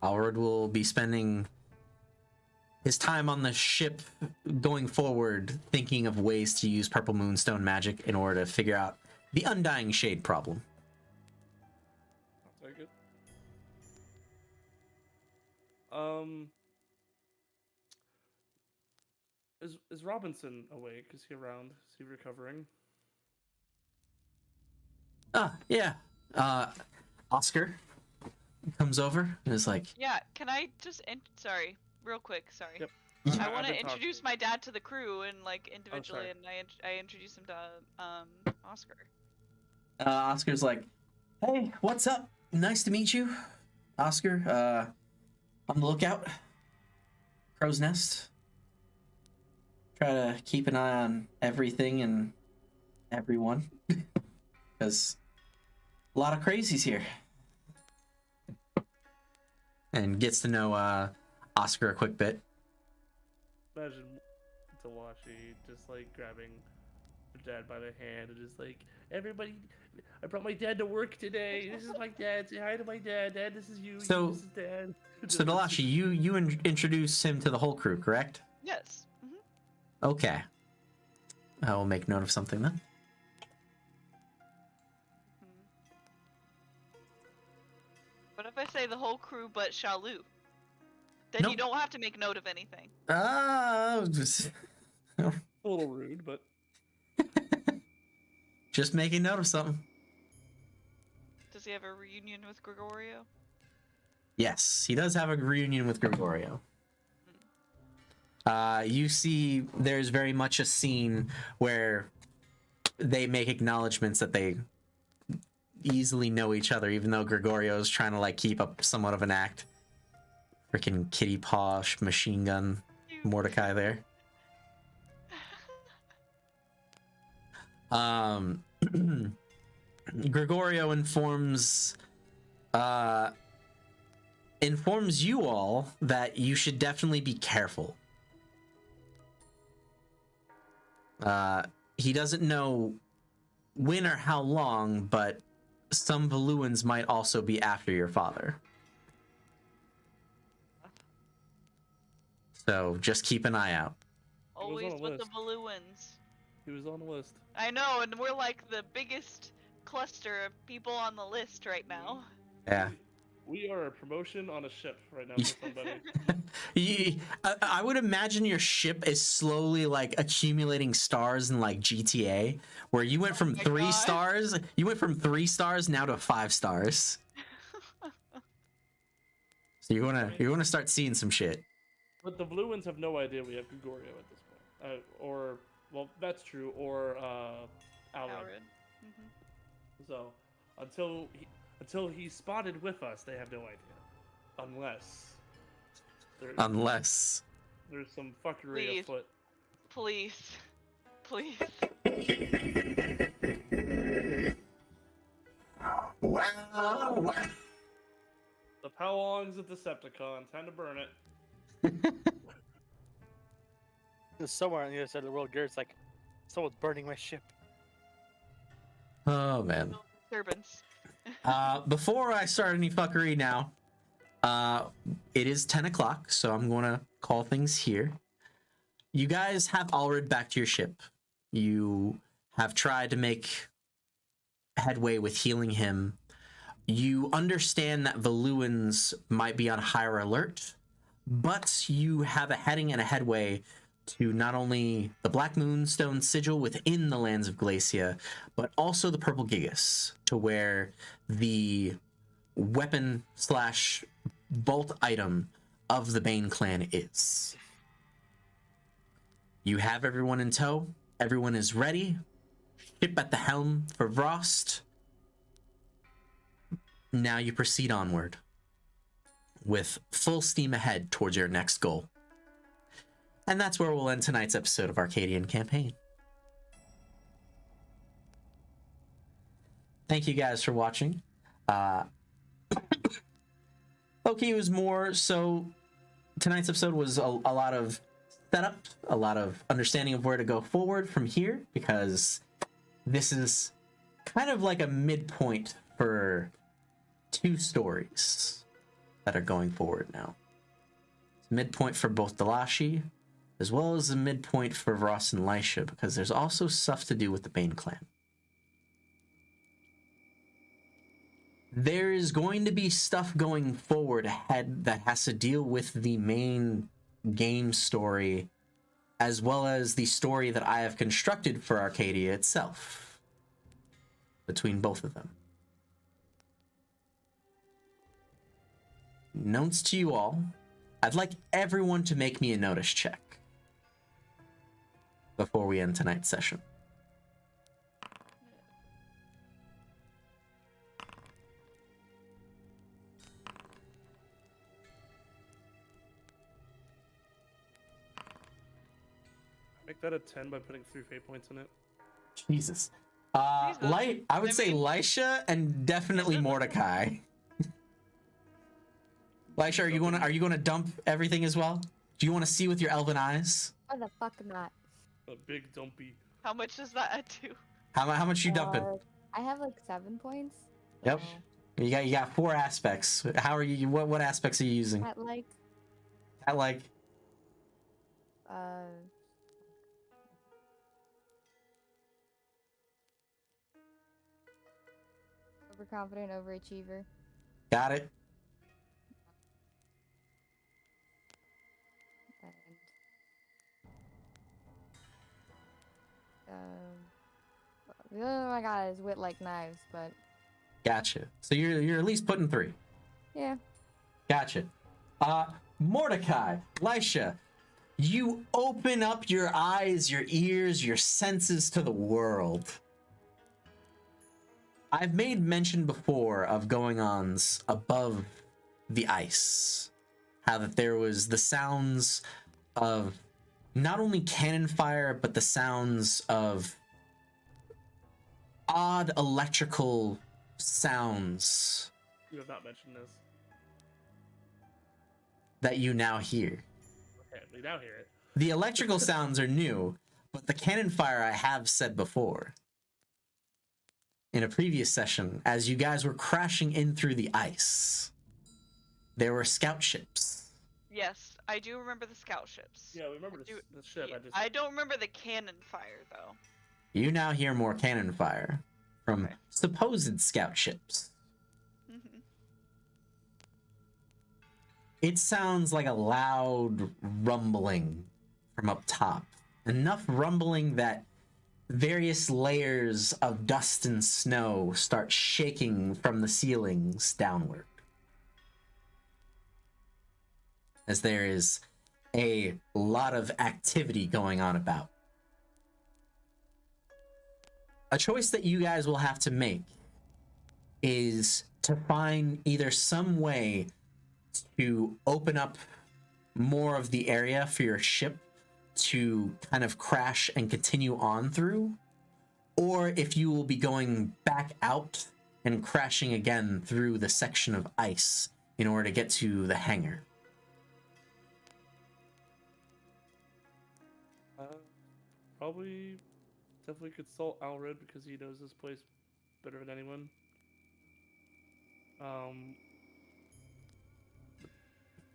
Alred will be spending his time on the ship going forward, thinking of ways to use Purple Moonstone magic in order to figure out the Undying Shade problem. I'll take it. Is Robinson awake? Is he around? Is he recovering? Yeah. Oscar comes over and is like, Yeah, can I just sorry, real quick, sorry. Yep. I I've want to been talking. introduce my dad to the crew and like individually, sorry. and I introduce him to Oscar. Oscar's like, hey, what's up? Nice to meet you, Oscar. On the lookout. Crow's Nest. Try to keep an eye on everything and everyone. Because a lot of crazies here. And gets to know Oscar a quick bit. Imagine Glacia just like grabbing her dad by the hand and just like, everybody, I brought my dad to work today. This is my dad. Say hi to my dad. Dad, this is you. So- This is Dad. So Glacia, you introduce him to the whole crew, correct? Yes. Okay. I will make note of something then. What if I say the whole crew but Shalu? Then Nope. you don't have to make note of anything. A little rude, but Just making note of something. Does he have a reunion with Gregorio? Yes, he does have a reunion with Gregorio. You see, there's very much a scene where they make acknowledgments that they easily know each other, even though Gregorio's trying to like keep up somewhat of an act. Freaking kitty paw machine gun Mordecai there. Gregorio informs you all that you should definitely be careful. He doesn't know when or how long, but some Valuans might also be after your father. So just keep an eye out. Always on a with the list. Valuans. he was on the list. I know, and we're like the biggest cluster of people on the list right now. Yeah. We are a promotion on a ship right now for somebody. I would imagine your ship is slowly like accumulating stars in like GTA, where you went from my 3 God. stars. You went from 3 stars now to 5 stars. So you're gonna start seeing some shit. But the blue ones have no idea we have Gregorio at this point. Or, well, that's true. Or Alred. Alred. So until he's spotted with us, they have no idea. Unless there's some fuckery Please. afoot. Please. Please. Well, The Powlong's a Decepticon. Time to burn it. Somewhere on the other side of the world, Garrett's like, someone's burning my ship. Oh man. Disturbance. Before I start any fuckery now, it is 10 o'clock, so I'm going to call things here. You guys have Alred back to your ship. You have tried to make headway with healing him. You understand that Valuans might be on higher alert, but you have a heading and a headway to not only the Black Moonstone sigil within the lands of Glacia, but also the Purple Gigas, to where the weapon slash bolt item of the Bane clan is. You have everyone in tow. Everyone is ready. Ship at the helm for Vrost. Now you proceed onward with full steam ahead towards your next goal. And that's where we'll end tonight's episode of Arcadian Campaign. Thank you guys for watching. Okay, it was more so tonight's episode was a lot of setup, a lot of understanding of where to go forward from here, because this is kind of like a midpoint for 2 stories that are going forward now. It's a midpoint for both Glacia, as well as a midpoint for Ross and Glacia, because there's also stuff to do with the Bane clan. There is going to be stuff going forward ahead that has to deal with the main game story, as well as the story that I have constructed for Arcadia itself, between both of them. Notes to you all, I'd like everyone to make me a notice check before we end tonight's session. Make that a 10 by putting 3 fate points in it. Jesus. I would say Glacia and definitely Mordecai. Glacia, are you gonna dump everything as well? Do you want to see with your elven eyes? Why the fuck not? A big dumpy. How much does that add to? How much you dumping? I have like 7 points. Yep. You got 4 aspects. How are you? What aspects are you using? At like. Overconfident, overachiever. Got it. The other one I got is wit like knives, but. Gotcha. So you're at least putting 3. Yeah. Gotcha. Mordecai, Glacia, you open up your eyes, your ears, your senses to the world. I've made mention before of going-ons above the ice. How that there was the sounds of not only cannon fire, but the sounds of odd electrical sounds. You have not mentioned this. That you now hear. Okay, we now hear it. The electrical sounds are new, but the cannon fire I have said before. In a previous session, as you guys were crashing in through the ice, there were scout ships. Yes, I do remember the scout ships. Yeah, we remember the ship. Yeah, I don't remember the cannon fire, though. You now hear more cannon fire from supposed scout ships. Mm-hmm. It sounds like a loud rumbling from up top. Enough rumbling that various layers of dust and snow start shaking from the ceilings downward. As there is a lot of activity going on about. A choice that you guys will have to make is to find either some way to open up more of the area for your ship to kind of crash and continue on through, or if you will be going back out and crashing again through the section of ice in order to get to the hangar. Probably definitely consult Alred because he knows this place better than anyone.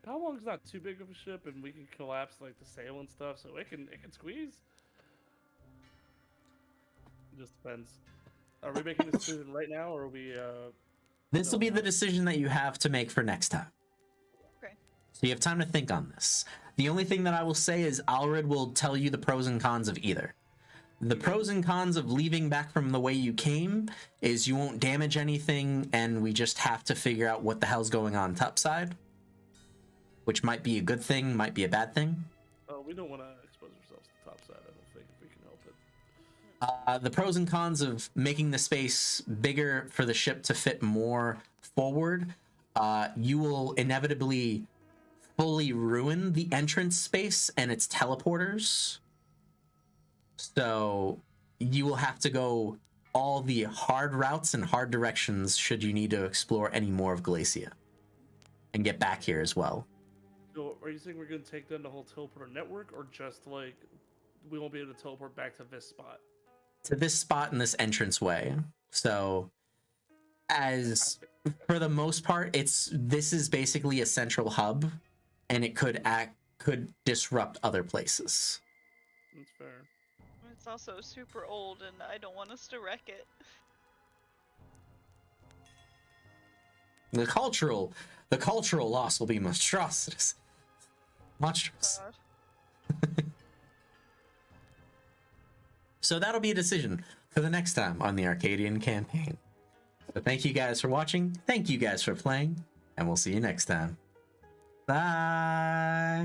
Palwong's not too big of a ship, and we can collapse like the sail and stuff, so it can squeeze. It just depends. Are we making this decision right now, or are we? This will be the decision that you have to make for next time. Okay. So you have time to think on this. The only thing that I will say is Alred will tell you the pros and cons of either. The pros and cons of leaving back from the way you came is you won't damage anything, and we just have to figure out what the hell's going on topside, which might be a good thing, might be a bad thing. We don't want to expose ourselves to topside, I don't think, if we can help it. The pros and cons of making the space bigger for the ship to fit more forward, you will inevitably fully ruin the entrance space and its teleporters. So you will have to go all the hard routes and hard directions should you need to explore any more of Glacia and get back here as well. So are you saying we're going to take down the whole teleporter network, or just like we won't be able to teleport back to this spot? To this spot in this entranceway. So as for the most part, this is basically a central hub, and it could disrupt other places. That's fair. It's also super old, and I don't want us to wreck it. The cultural loss will be monstrous. Monstrous. God. So that'll be a decision for the next time on the Arcadian campaign. So thank you guys for watching. Thank you guys for playing, and we'll see you next time. Bye.